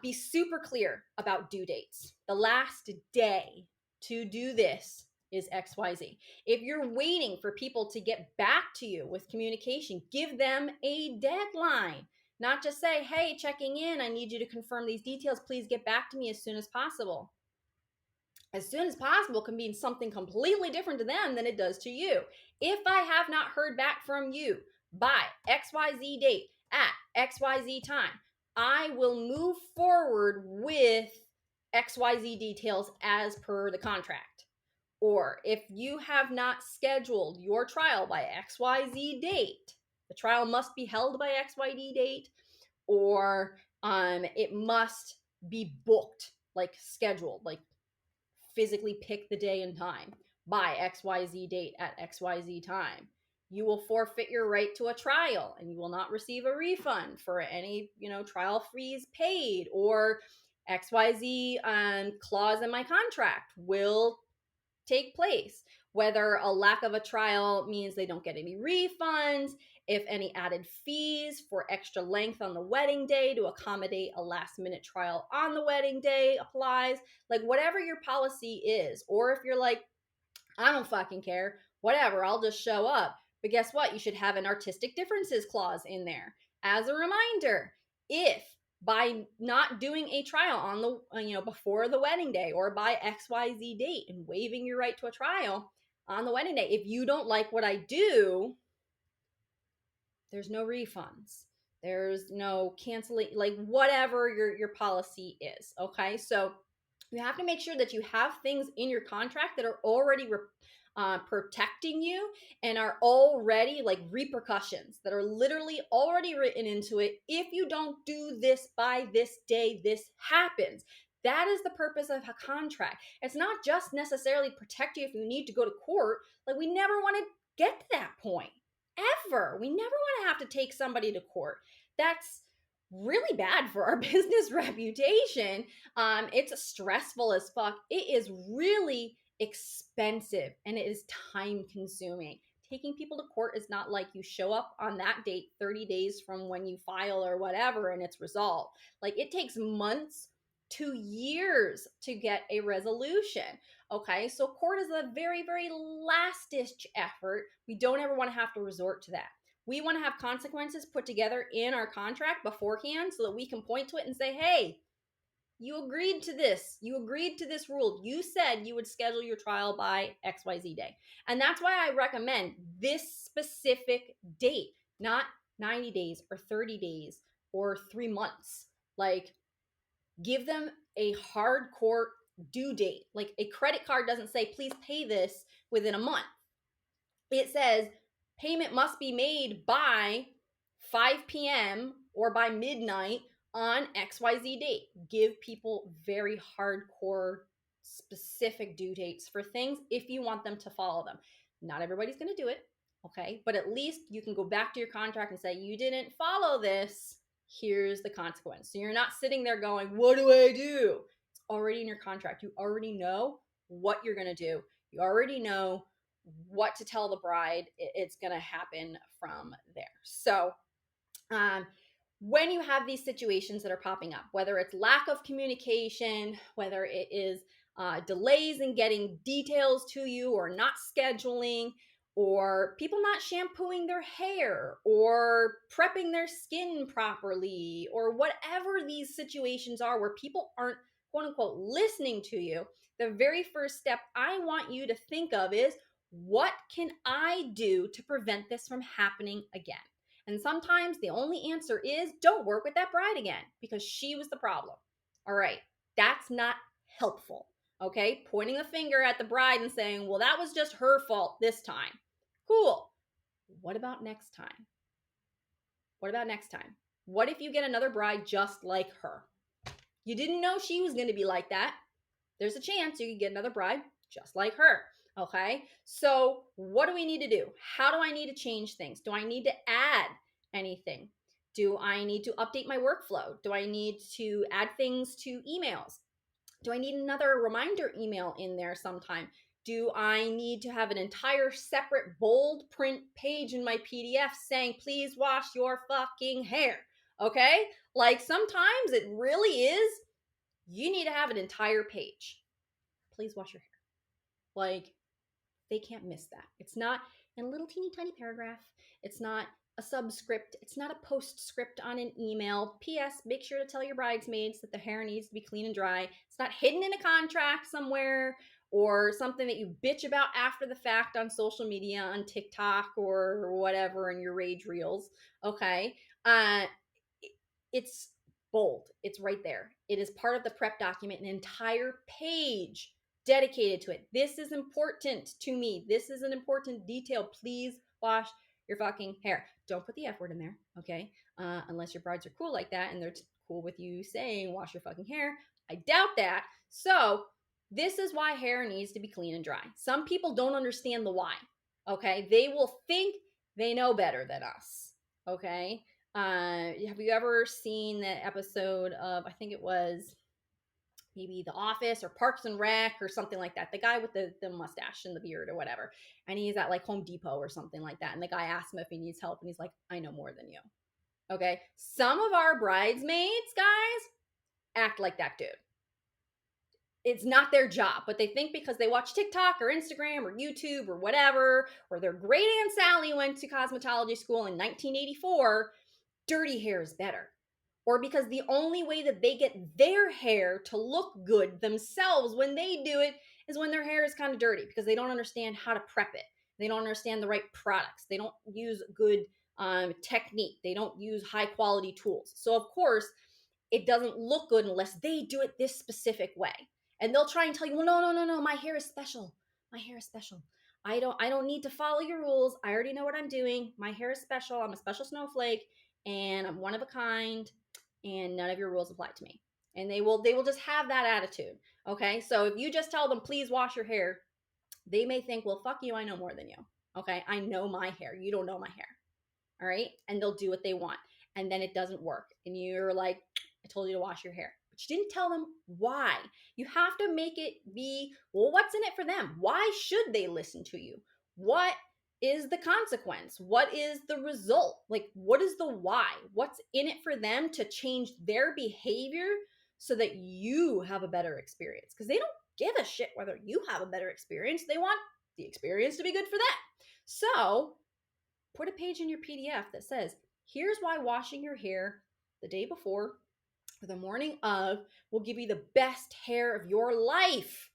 be super clear about due dates. The last day to do this is XYZ. If you're waiting for people to get back to you with communication, give them a deadline. Not just say, hey, checking in, I need you to confirm these details. Please get back to me as soon as possible. As soon as possible can mean something completely different to them than it does to you. If I have not heard back from you by XYZ date at XYZ time, I will move forward with XYZ details as per the contract. Or if you have not scheduled your trial by XYZ date, the trial must be held by XYZ date, or it must be booked, like scheduled, like physically pick the day and time by XYZ date at XYZ time. You will forfeit your right to a trial, and you will not receive a refund for any, trial fees paid, or XYZ clause in my contract will take place. Whether a lack of a trial means they don't get any refunds, if any added fees for extra length on the wedding day to accommodate a last minute trial on the wedding day applies, like whatever your policy is. Or if you're like, I don't fucking care, whatever, I'll just show up. But guess what? You should have an artistic differences clause in there as a reminder. If by not doing a trial on the, before the wedding day, or by XYZ date, and waiving your right to a trial on the wedding day, if you don't like what I do, there's no refunds. There's no canceling, like whatever your policy is. Okay. So you have to make sure that you have things in your contract that are already protecting you, and are already like repercussions that are literally already written into it. If you don't do this by this day, this happens. That is the purpose of a contract. It's not just necessarily protect you if you need to go to court. Like, we never want to get to that point, ever. We never want to have to take somebody to court. That's really bad for our business reputation. It's stressful as fuck. It is really expensive and it is time consuming. Taking people to court is not like you show up on that date 30 days from when you file or whatever and it's resolved. Like it takes months to years to get a resolution. Okay, so court is a very, very last ditch effort. We don't ever want to have to resort to that. We want to have consequences put together in our contract beforehand so that we can point to it and say, hey, you agreed to this. You agreed to this rule. You said you would schedule your trial by XYZ day. And that's why I recommend this specific date, not 90 days or 30 days or 3 months. Like, give them a hardcore due date. Like, a credit card doesn't say, please pay this within a month. It says, payment must be made by 5 p.m. or by midnight on XYZ date. Give people very hardcore, specific due dates for things if you want them to follow them. Not everybody's going to do it, okay? But at least you can go back to your contract and say, you didn't follow this. Here's the consequence. So you're not sitting there going, what do I do? It's already in your contract. You already know what you're going to do. You already know what to tell the bride. It's going to happen from there. So when you have these situations that are popping up, whether it's lack of communication, whether it is delays in getting details to you or not scheduling, or people not shampooing their hair or prepping their skin properly, or whatever these situations are where people aren't, quote unquote, listening to you, the very first step I want you to think of is, what can I do to prevent this from happening again? And sometimes the only answer is, don't work with that bride again because she was the problem. All right, that's not helpful. Okay, pointing the finger at the bride and saying, well, that was just her fault this time. Cool. What about next time? What about next time? What if you get another bride just like her? You didn't know she was going to be like that. There's a chance you could get another bride just like her. Okay, so what do we need to do? How do I need to change things? Do I need to add anything? Do I need to update my workflow? Do I need to add things to emails? Do I need another reminder email in there sometime? Do I need to have an entire separate bold print page in my PDF saying, please wash your fucking hair? Okay, like sometimes it really is, you need to have an entire page. Please wash your hair. Like, they can't miss that. It's not in a little teeny tiny paragraph. It's not a subscript. It's not a postscript on an email. P.S. Make sure to tell your bridesmaids that the hair needs to be clean and dry. It's not hidden in a contract somewhere or something that you bitch about after the fact on social media, on TikTok or whatever in your rage reels. Okay. It's bold. It's right there. It is part of the prep document, an entire page dedicated to it. This is important to me. This is an important detail. Please wash your fucking hair. Don't put the F word in there, okay? Unless your brides are cool like that and they're cool with you saying wash your fucking hair. I doubt that. So this is why hair needs to be clean and dry. Some people don't understand the why, okay? They will think they know better than us, okay? Have you ever seen the episode of, I think it was maybe The Office or Parks and Rec or something like that? The guy with the mustache and the beard or whatever. And he's at like Home Depot or something like that. And the guy asks him if he needs help. And he's like, I know more than you. Okay. Some of our bridesmaids, guys, act like that dude. It's not their job, but they think because they watch TikTok or Instagram or YouTube or whatever, or their great Aunt Sally went to cosmetology school in 1984, dirty hair is better. Or because the only way that they get their hair to look good themselves when they do it is when their hair is kind of dirty because they don't understand how to prep it. They don't understand the right products. They don't use good technique. They don't use high quality tools. So of course, it doesn't look good unless they do it this specific way. And they'll try and tell you, well, no, my hair is special. My hair is special. I don't need to follow your rules. I already know what I'm doing. My hair is special. I'm a special snowflake and I'm one of a kind and none of your rules apply to me. And they will just have that attitude. Okay. So if you just tell them, please wash your hair, they may think, well, fuck you. I know more than you. Okay. I know my hair. You don't know my hair. All right. And they'll do what they want. and then it doesn't work. And you're like, I told you to wash your hair. But you didn't tell them why. You have to make it be, well, what's in it for them? Why should they listen to you? What is the consequence? What is the result? Like, what is the why? What's in it for them to change their behavior so that you have a better experience? Because they don't give a shit whether you have a better experience. They want the experience to be good for them. So put a page in your PDF that says, here's why washing your hair the day before or the morning of will give you the best hair of your life.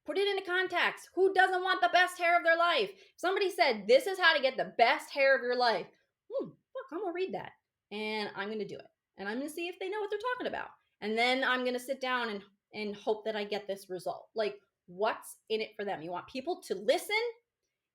Put it into context. Who doesn't want the best hair of their life? If somebody said, this is how to get the best hair of your life, look, I'm going to read that and I'm going to do it. And I'm going to see if they know what they're talking about. And then I'm going to sit down and hope that I get this result. Like, what's in it for them? You want people to listen.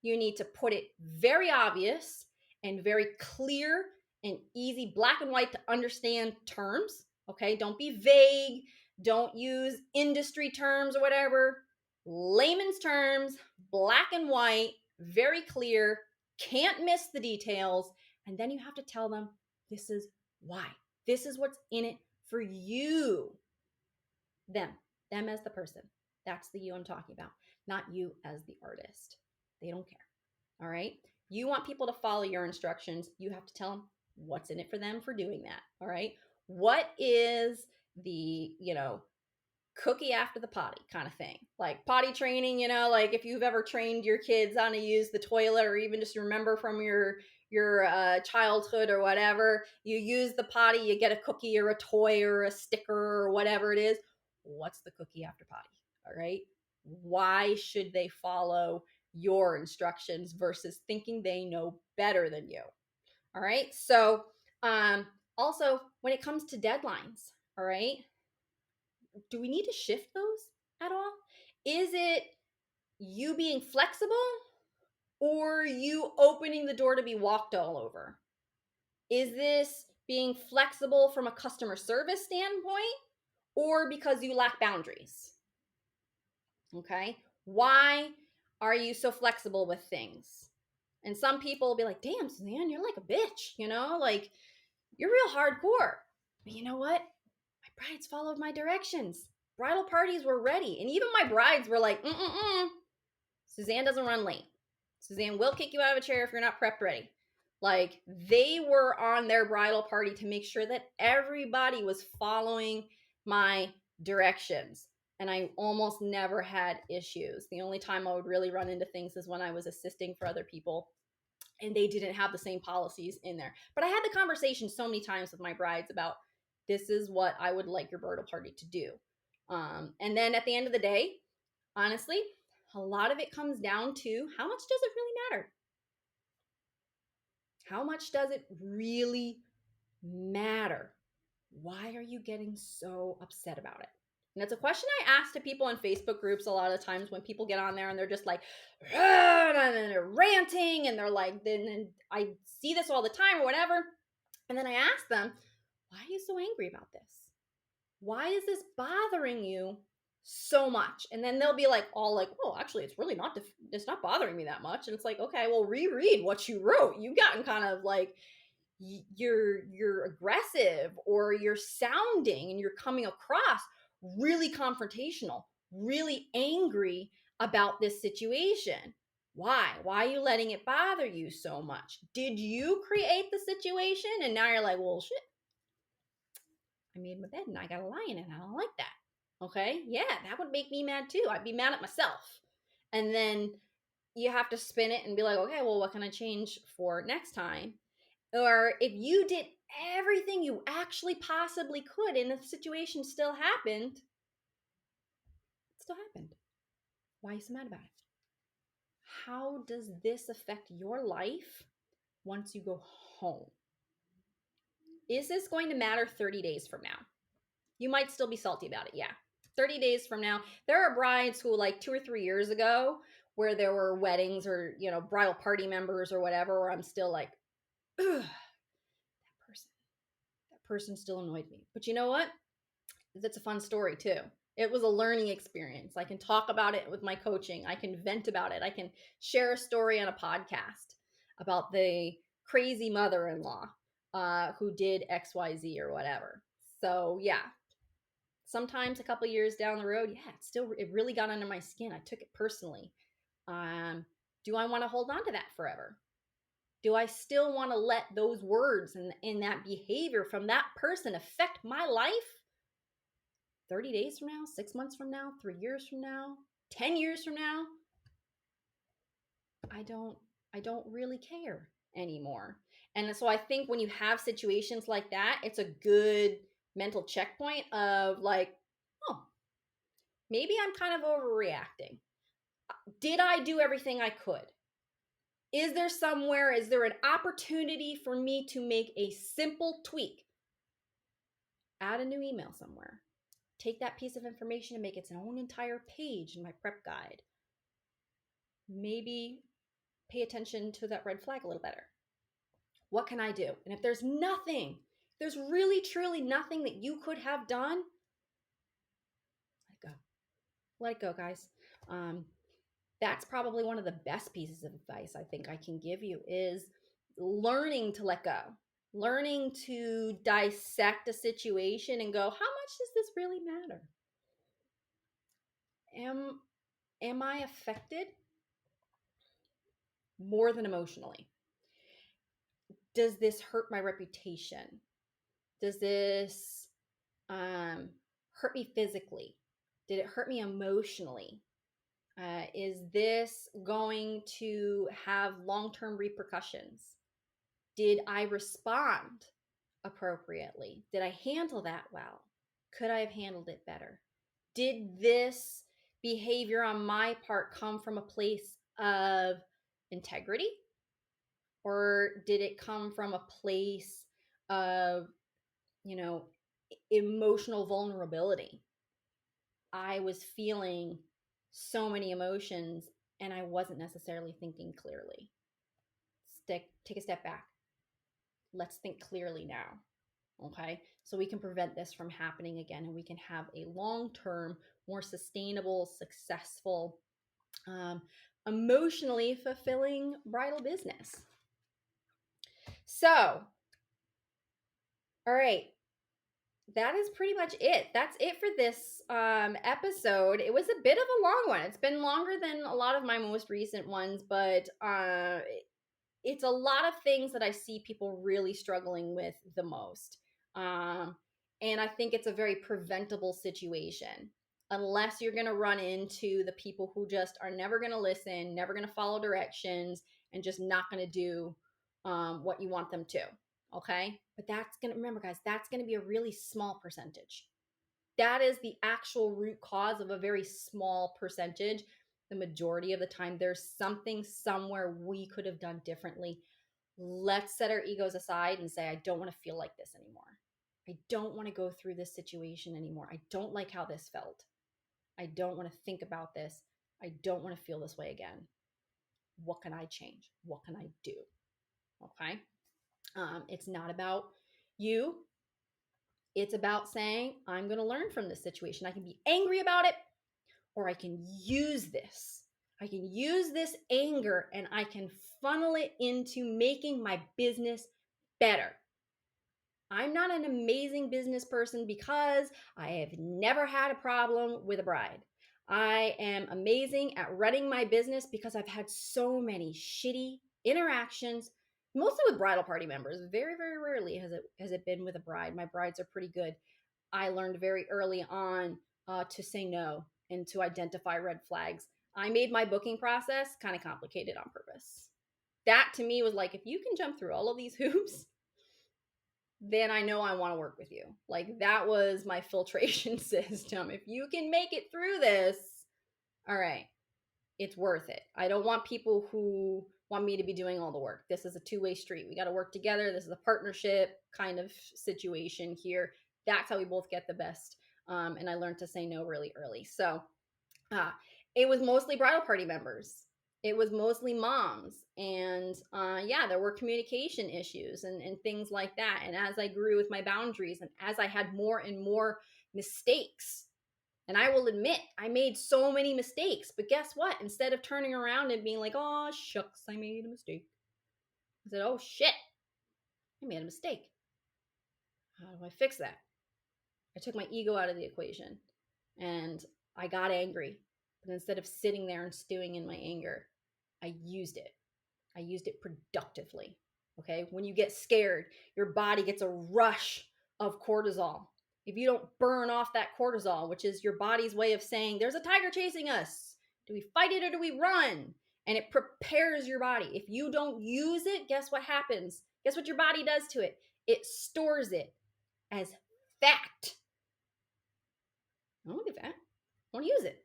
You need to put it very obvious and very clear and easy, black and white to understand terms. Okay, don't be vague. Don't use industry terms or whatever. Layman's terms, black and white, very clear, can't miss the details. And then you have to tell them, this is why. This is what's in it for you. Them as the person. That's the you I'm talking about, not you as the artist. They don't care. All right. You want people to follow your instructions. You have to tell them what's in it for them for doing that. All right. What is the, cookie after the potty kind of thing? Like potty training, like if you've ever trained your kids on to use the toilet, or even just remember from your childhood or whatever, you use the potty, you get a cookie or a toy or a sticker or whatever it is. What's the cookie after potty? All right. Why should they follow your instructions versus thinking they know better than you? All right. So, also when it comes to deadlines, all right, do we need to shift those at all? Is it you being flexible or you opening the door to be walked all over? Is this being flexible from a customer service standpoint or because you lack boundaries? Okay. Why are you so flexible with things? And some people will be like, damn, Suzanne, you're like a bitch, like you're real hardcore. But you know what? My brides followed my directions. Bridal parties were ready. And even my brides were like, Suzanne doesn't run late. Suzanne will kick you out of a chair if you're not prepped ready. Like they were on their bridal party to make sure that everybody was following my directions. And I almost never had issues. The only time I would really run into things is when I was assisting for other people and they didn't have the same policies in there. But I had the conversation so many times with my brides about, this is what I would like your bridal party to do. And then at the end of the day, honestly, a lot of it comes down to, how much does it really matter? How much does it really matter? Why are you getting so upset about it? And it's a question I ask to people in Facebook groups a lot of times when people get on there and they're just like, and they're ranting and they're like, then I see this all the time or whatever. And then I ask them, why are you so angry about this? Why is this bothering you so much? And then they'll be like, all like, oh, actually, it's really not, it's not bothering me that much. And it's like, okay, well, reread what you wrote. You've gotten kind of like, you're aggressive or you're sounding and you're coming across really confrontational, really angry about this situation. Why are you letting it bother you so much? Did you create the situation? And now you're like, well, shit, I made my bed and I got a lie in it. I don't like that. Okay. Yeah, that would make me mad too. I'd be mad at myself. And then you have to spin it and be like, okay, well, what can I change for next time? Or if you did everything you actually possibly could and the situation still happened, it still happened. Why are you so mad about it? How does this affect your life once you go home? Is this going to matter 30 days from now? You might still be salty about it. Yeah. 30 days from now, there are brides who like 2 or 3 years ago where there were weddings or, bridal party members or whatever, where I'm still like, ugh, that person still annoyed me. But you know what? That's a fun story too. It was a learning experience. I can talk about it with my coaching. I can vent about it. I can share a story on a podcast about the crazy mother-in-law. who did XYZ or whatever. So yeah, sometimes a couple years down the road, yeah, it really got under my skin. I took it personally. Do I want to hold on to that forever? Do I still want to let those words and that behavior from that person affect my life 30 days from now, 6 months from now, 3 years from now, 10 years from now? I don't really care anymore. And so I think when you have situations like that, it's a good mental checkpoint of like, oh, maybe I'm kind of overreacting. Did I do everything I could? Is there an opportunity for me to make a simple tweak? Add a new email somewhere. Take that piece of information and make its own entire page in my prep guide. Maybe pay attention to that red flag a little better. What can I do? And if there's really truly nothing that you could have done, let it go, guys. That's probably one of the best pieces of advice I think I can give you is learning to let go, learning to dissect a situation and go, how much does this really matter? Am I affected more than emotionally? Does this hurt my reputation? Does this hurt me physically? Did it hurt me emotionally? Is this going to have long-term repercussions? Did I respond appropriately? Did I handle that well? Could I have handled it better? Did this behavior on my part come from a place of integrity? Or did it come from a place of, emotional vulnerability? I was feeling so many emotions and I wasn't necessarily thinking clearly. Take a step back. Let's think clearly now. Okay, so we can prevent this from happening again, and we can have a long-term, more sustainable, successful, emotionally fulfilling bridal business. So, all right, that is pretty much it. That's it for this episode. It was a bit of a long one. It's been longer than a lot of my most recent ones, but it's a lot of things that I see people really struggling with the most. And I think it's a very preventable situation unless you're going to run into the people who just are never going to listen, never going to follow directions, and just not going to do what you want them to. Okay. But remember, guys, that's going to be a really small percentage. That is the actual root cause of a very small percentage. The majority of the time, there's something somewhere we could have done differently. Let's set our egos aside and say, I don't want to feel like this anymore. I don't want to go through this situation anymore. I don't like how this felt. I don't want to think about this. I don't want to feel this way again. What can I change? What can I do? Okay. It's not about you. It's about saying, I'm going to learn from this situation. I can be angry about it, or I can use this. I can use this anger and I can funnel it into making my business better. I'm not an amazing business person because I have never had a problem with a bride. I am amazing at running my business because I've had so many shitty interactions, mostly with bridal party members. Very, very rarely has it been with a bride. My brides are pretty good. I learned very early on to say no and to identify red flags. I made my booking process kind of complicated on purpose. That to me was like, if you can jump through all of these hoops, then I know I want to work with you. Like that was my filtration system. If you can make it through this, all right, it's worth it. I don't want people who want me to be doing all the work. This is a two-way street. We got to work together. This is a partnership kind of situation here. That's how we both get the best. And I learned to say no really early. So it was mostly bridal party members. It was mostly moms. And there were communication issues and things like that. And as I grew with my boundaries and as I had more and more mistakes, and I will admit, I made so many mistakes. But guess what? Instead of turning around and being like, oh, shucks, I made a mistake, I said, oh, shit. I made a mistake. How do I fix that? I took my ego out of the equation and I got angry. But instead of sitting there and stewing in my anger, I used it. I used it productively. Okay. When you get scared, your body gets a rush of cortisol. If you don't burn off that cortisol, which is your body's way of saying, there's a tiger chasing us, do we fight it or do we run? And it prepares your body. If you don't use it, guess what happens? Guess what your body does to it? It stores it as fat. I don't want to do fat. I want to use it.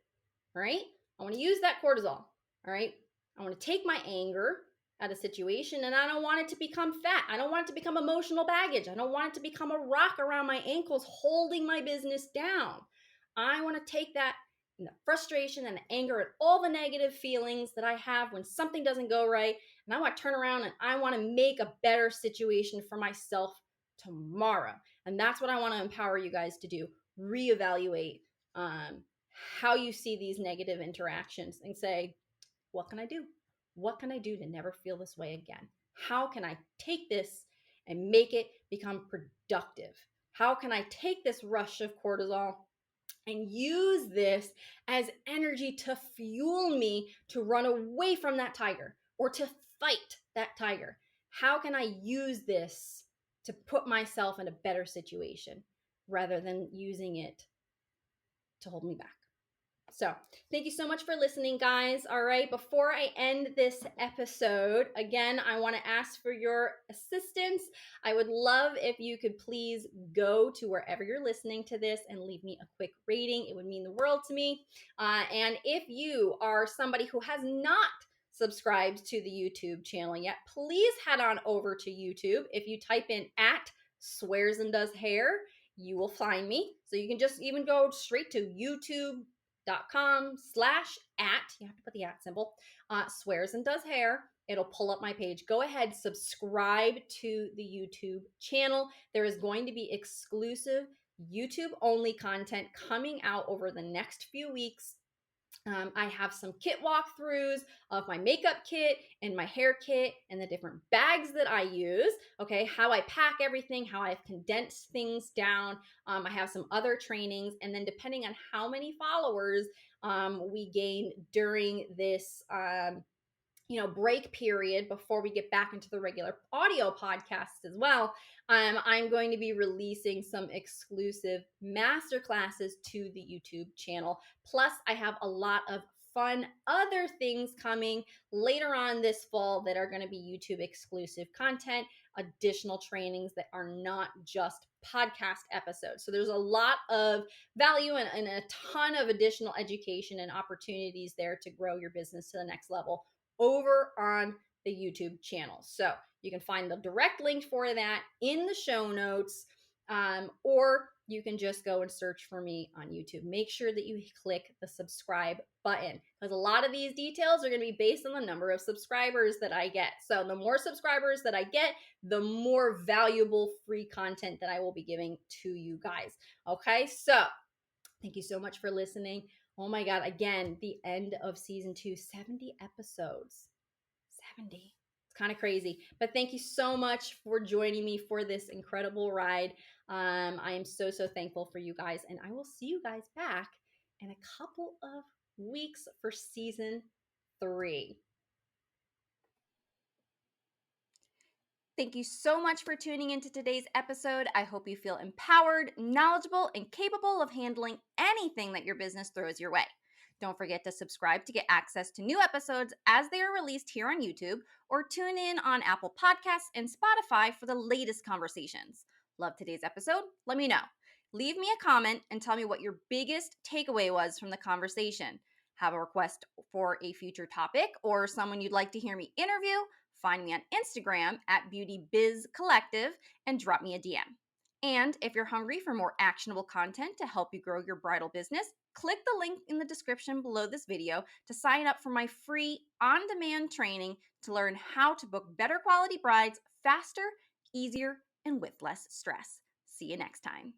All right. I want to use that cortisol. All right. I want to take my anger at a situation and I don't want it to become fat. I don't want it to become emotional baggage. I don't want it to become a rock around my ankles holding my business down. I want to take that and the frustration and the anger and all the negative feelings that I have when something doesn't go right. And I want to turn around and I want to make a better situation for myself tomorrow. And that's what I want to empower you guys to do. Reevaluate how you see these negative interactions and say, what can I do? What can I do to never feel this way again? How can I take this and make it become productive? How can I take this rush of cortisol and use this as energy to fuel me to run away from that tiger or to fight that tiger? How can I use this to put myself in a better situation rather than using it to hold me back? So thank you so much for listening, guys. All right, before I end this episode, again, I want to ask for your assistance. I would love if you could please go to wherever you're listening to this and leave me a quick rating. It would mean the world to me. And if you are somebody who has not subscribed to the YouTube channel yet, please head on over to YouTube. If you type in at Swears and Does Hair, you will find me. So you can just even go straight to youtube.com/at, you have to put the at symbol, Swears and Does Hair. It'll pull up my page. Go ahead, subscribe to the YouTube channel. There is going to be exclusive YouTube only content coming out over the next few weeks. I have some kit walkthroughs of my makeup kit and my hair kit and the different bags that I use. Okay, how I pack everything, how I've condensed things down. I have some other trainings, and then depending on how many followers we gain during this break period before we get back into the regular audio podcasts as well, I'm going to be releasing some exclusive master classes to the YouTube channel. Plus, I have a lot of fun other things coming later on this fall that are going to be YouTube exclusive content, additional trainings that are not just podcast episodes. So there's a lot of value and a ton of additional education and opportunities there to grow your business to the next level over on the YouTube channel. So you can find the direct link for that in the show notes, or you can just go and search for me on YouTube. Make sure that you click the subscribe button because a lot of these details are going to be based on the number of subscribers that I get. So the more subscribers that I get, the more valuable free content that I will be giving to you guys. Okay, so thank you so much for listening. Oh my God, again, the end of season 2, 70 episodes. 70. It's kind of crazy. But thank you so much for joining me for this incredible ride. I am so, so thankful for you guys. And I will see you guys back in a couple of weeks for season 3. Thank you so much for tuning into today's episode. I hope you feel empowered, knowledgeable, and capable of handling anything that your business throws your way. Don't forget to subscribe to get access to new episodes as they are released here on YouTube, or tune in on Apple Podcasts and Spotify for the latest conversations. Love today's episode? Let me know. Leave me a comment and tell me what your biggest takeaway was from the conversation. Have a request for a future topic or someone you'd like to hear me interview? Find me on Instagram at BeautyBizCollective and drop me a DM. And if you're hungry for more actionable content to help you grow your bridal business, click the link in the description below this video to sign up for my free on-demand training to learn how to book better quality brides faster, easier, and with less stress. See you next time.